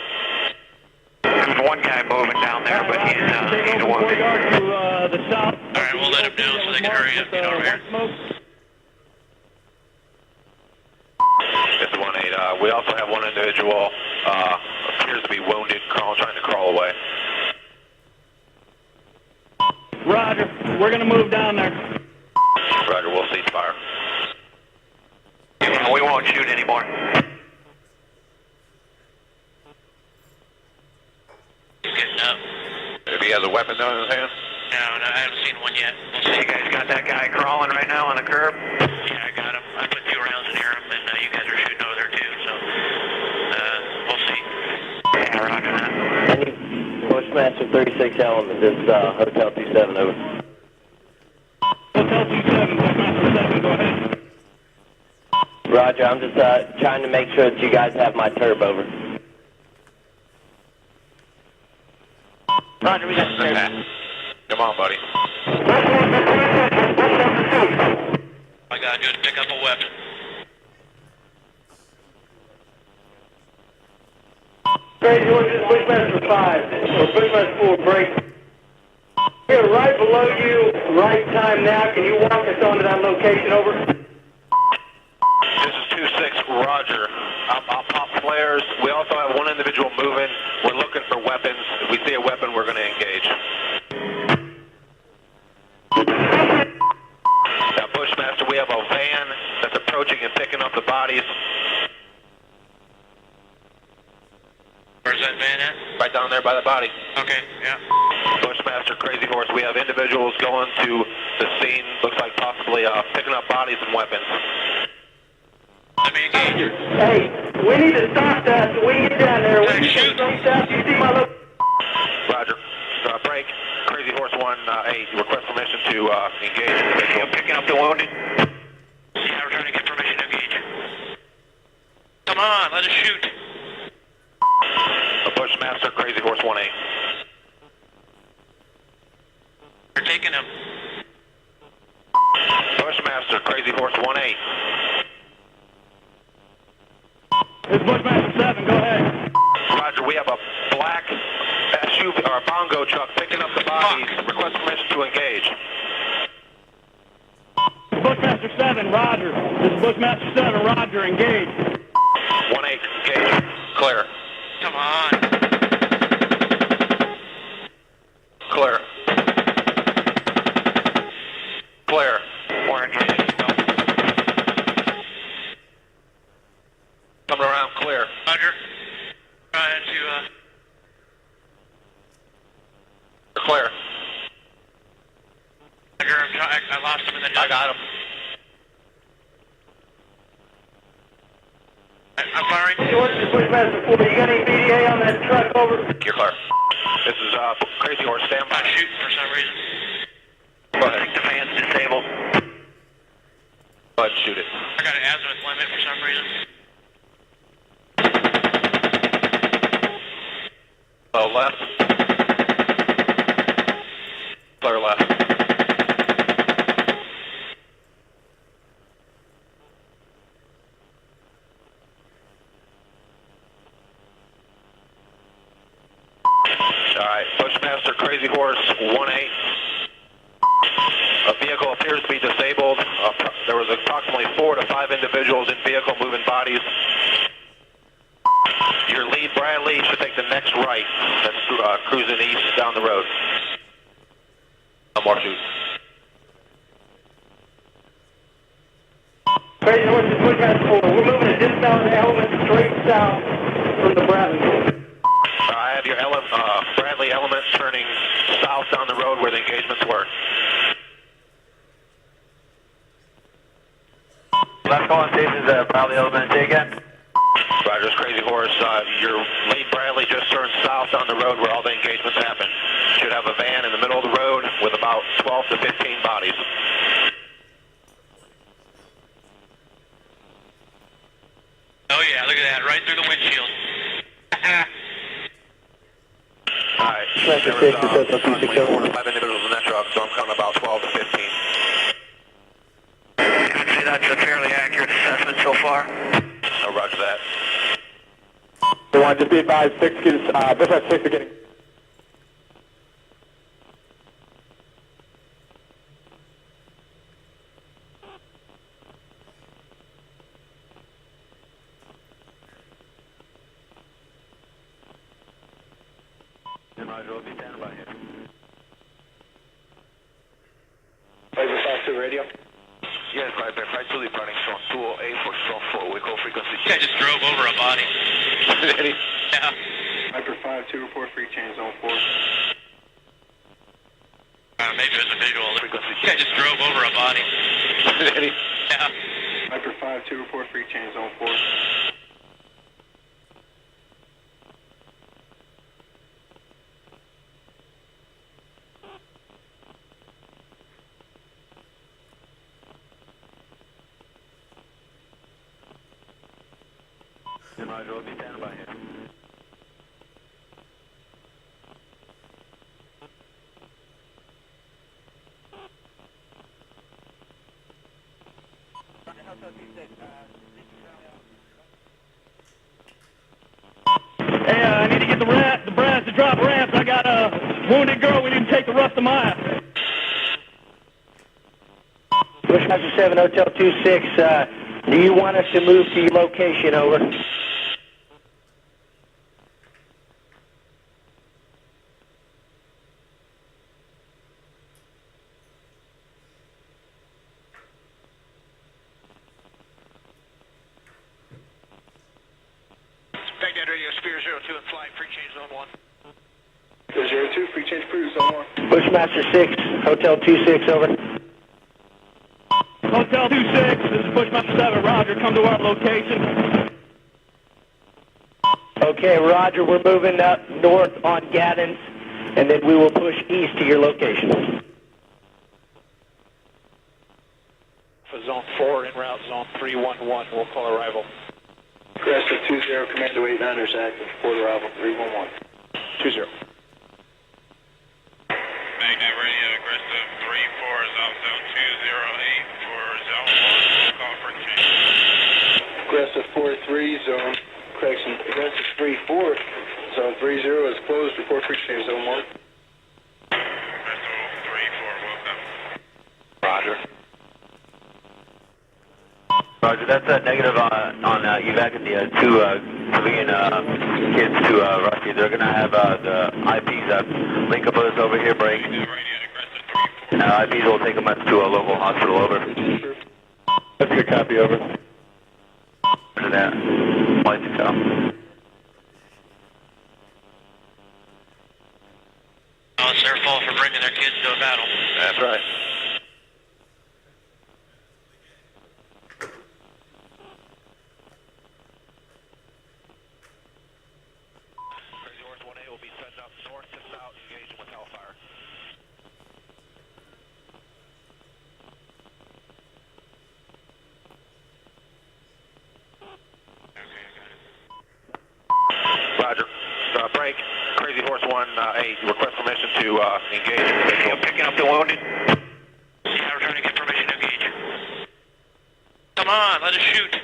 There's one guy moving down there, but he's wounded. To the south. All right, we'll let them know so they can hurry up, get over here. It's 18. We also have one individual appears to be wounded, trying to crawl away. Roger. We're going to move down there. ceasefire. We won't shoot anymore. He's getting up. If he has a weapon down in his hand? No, I haven't seen one yet. We'll see. You guys got that guy crawling right now on the curb? Yeah, I got him. I put 2 rounds in him, and you guys are shooting over there too, so we'll see. Yeah, roger that. Bushmaster 36 element, this is Hotel 27, over. Hotel 27, Bushmaster 7, go ahead. Roger, I'm just trying to make sure that you guys have my turb, over. Roger, we got the turb. Come on, buddy. All I gotta do is pick up a weapon. Crazy Horse, this is Bushmaster 5, or Bushmaster 4, break. Here, right below you, right time now, can you walk us onto that location, over? This is 2-6, Roger. I'll pop flares. We also have one individual moving. We're looking for weapons. If we see a weapon, we're going to engage. Now, Bushmaster, we have a van that's approaching and picking up the bodies. Where's that van at? Right down there by the body. Okay, yeah. Bushmaster, Crazy Horse, we have individuals going to the scene. Looks like possibly picking up bodies and weapons. Let me engage. Hey, we need to stop that so we can get down there. We need shoot. to stop. You see my look? Roger. Break. Crazy Horse 1-8. Request permission to engage individual. Picking up the wounded. Yeah, we're trying to get permission to engage. Come on, let us shoot. Bushmaster, Crazy Horse 1-8. We're taking him. Bushmaster, Crazy Horse 1-8. This is Bushmaster 7, go ahead. Roger, we have a black SUV or a bongo truck picking up the bodies. Request permission to engage. Bushmaster 7, Roger. This is Bushmaster 7, Roger, engage. 1-8, engage. Clear. Come on. Clear. Clear. We're engaged. Coming around, clear. Roger. Trying to, Clear. Roger, I lost him in the I got him. I'm firing. This is Bushmaster 4, you got any BDA on that truck, over? You're clear. This is Crazy Horse, stand by. I'm shooting for some reason. Go I ahead. think the van's disabled. Go ahead and shoot it. I got an azimuth limit for some reason. Left. Clear left. Alright, Bushmaster, Crazy Horse 1-8. A vehicle appears to be disabled. There was approximately 4 to 5 individuals in vehicle moving bodies. Your lead, Bradley, should take the next right. That's cruising east down the road. No more shoot. Crazy Horse, this is Bushmaster 4. We're moving a dismount element straight south from the Bradley. I have your Bradley element turning south down the road where the engagements were. Left calling stations, Bradley element, say again. Rogers, Crazy Horse, your lead Bradley just turned south down the road where all the engagements happen. Should have a van in the middle of the road with about 12 to 15 bodies. Oh yeah, look at that, right through the windshield. Alright, there was approximately 4 to 5 individuals in that truck, so I'm counting about 12 to 15. I'd say that's a fairly accurate assessment so far. Oh, roger that. We want to be advised, Bushmaster 6 are getting... Roger, we'll be standing by here. Flavor 5-2 radio. Yes, right, right to departing zone 208 for zone 4. We call frequency. I just drove over a body. Ready? Yeah. Viper 5-2, report free change zone 4. Maybe it was a visual. Frequency. I just drove over a body. Ready? Yeah. Viper 5-2, report free change zone 4. Roger, we'll be standing by here. Hey, I need to get the brass to drop ramps. I got a wounded girl. We need to take the rest of mile. Bushmaster 7, Hotel 26. Do you want us to move to your location? Over. Baghdad radio, Spear 02 in flight, free change zone 1. Spear 02, free change cruise zone 1. Bushmaster 6, Hotel 26, over. Hotel 26, this is Bushmaster 7, Roger, come to our location. Okay, Roger, we're moving up north on Gaddens, and then we will push east to your location. For zone 4, en route zone 311, we'll call arrival. Cresta 20, Commando 89ers active, report arrival 311. 20. Baghdad radio, aggressive 34 is off zone 208 for zone 1. Call for change. Aggressive 43, zone, correction, aggressive 34, zone 30 is closed, report free change zone 1. Aggressive 34, welcome. Roger. Roger, that's a negative on evac the two civilian kids to Rusty. They're going to have the IPs link up with us over here, break. And IPs will take them up to a local hospital, over. That's your copy, over. For that. Flight to tell. Oh, it's their fault for bringing their kids to a battle. That's right. Crazy Horse 1A will be setting up north to south, engaging with Hellfire. Roger. Break. Crazy Horse 1A, request permission to engage. Picking up the wounded. Yeah, we're trying to get permission to engage. Come on, let us shoot.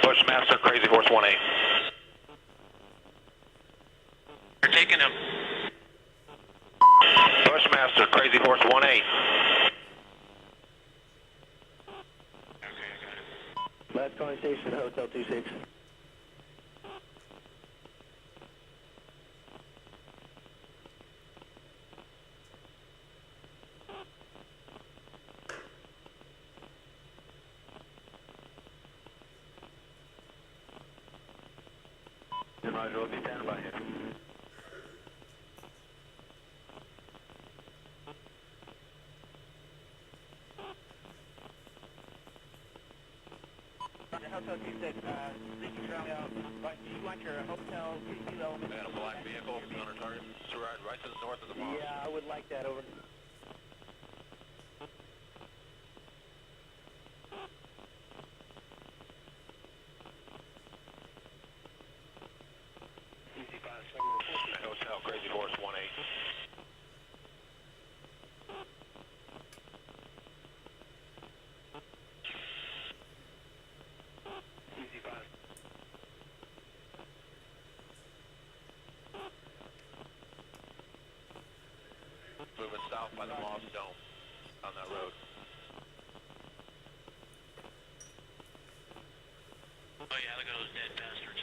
Bushmaster, Crazy Horse 1A. We're taking him. Bushmaster, Crazy Horse 1A. Last calling station, Hotel 26. Roger, we'll be standing by here. Hotel 26, you want your hotel CQ element? And a black vehicle on our target, right to the north of the mosque. Yeah, I would like that, over. Hotel, Crazy Horse 1A. Moving south by the Mosque Dome on that road. Oh yeah, look at those dead bastards.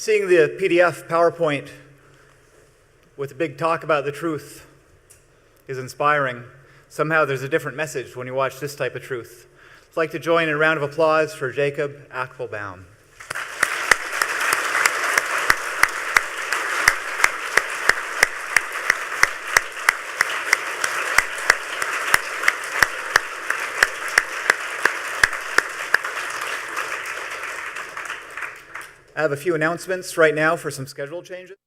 Seeing the PDF PowerPoint with a big talk about the truth is inspiring. Somehow there's a different message when you watch this type of truth. I'd like to join in a round of applause for Jacob Appelbaum. I have a few announcements right now for some schedule changes.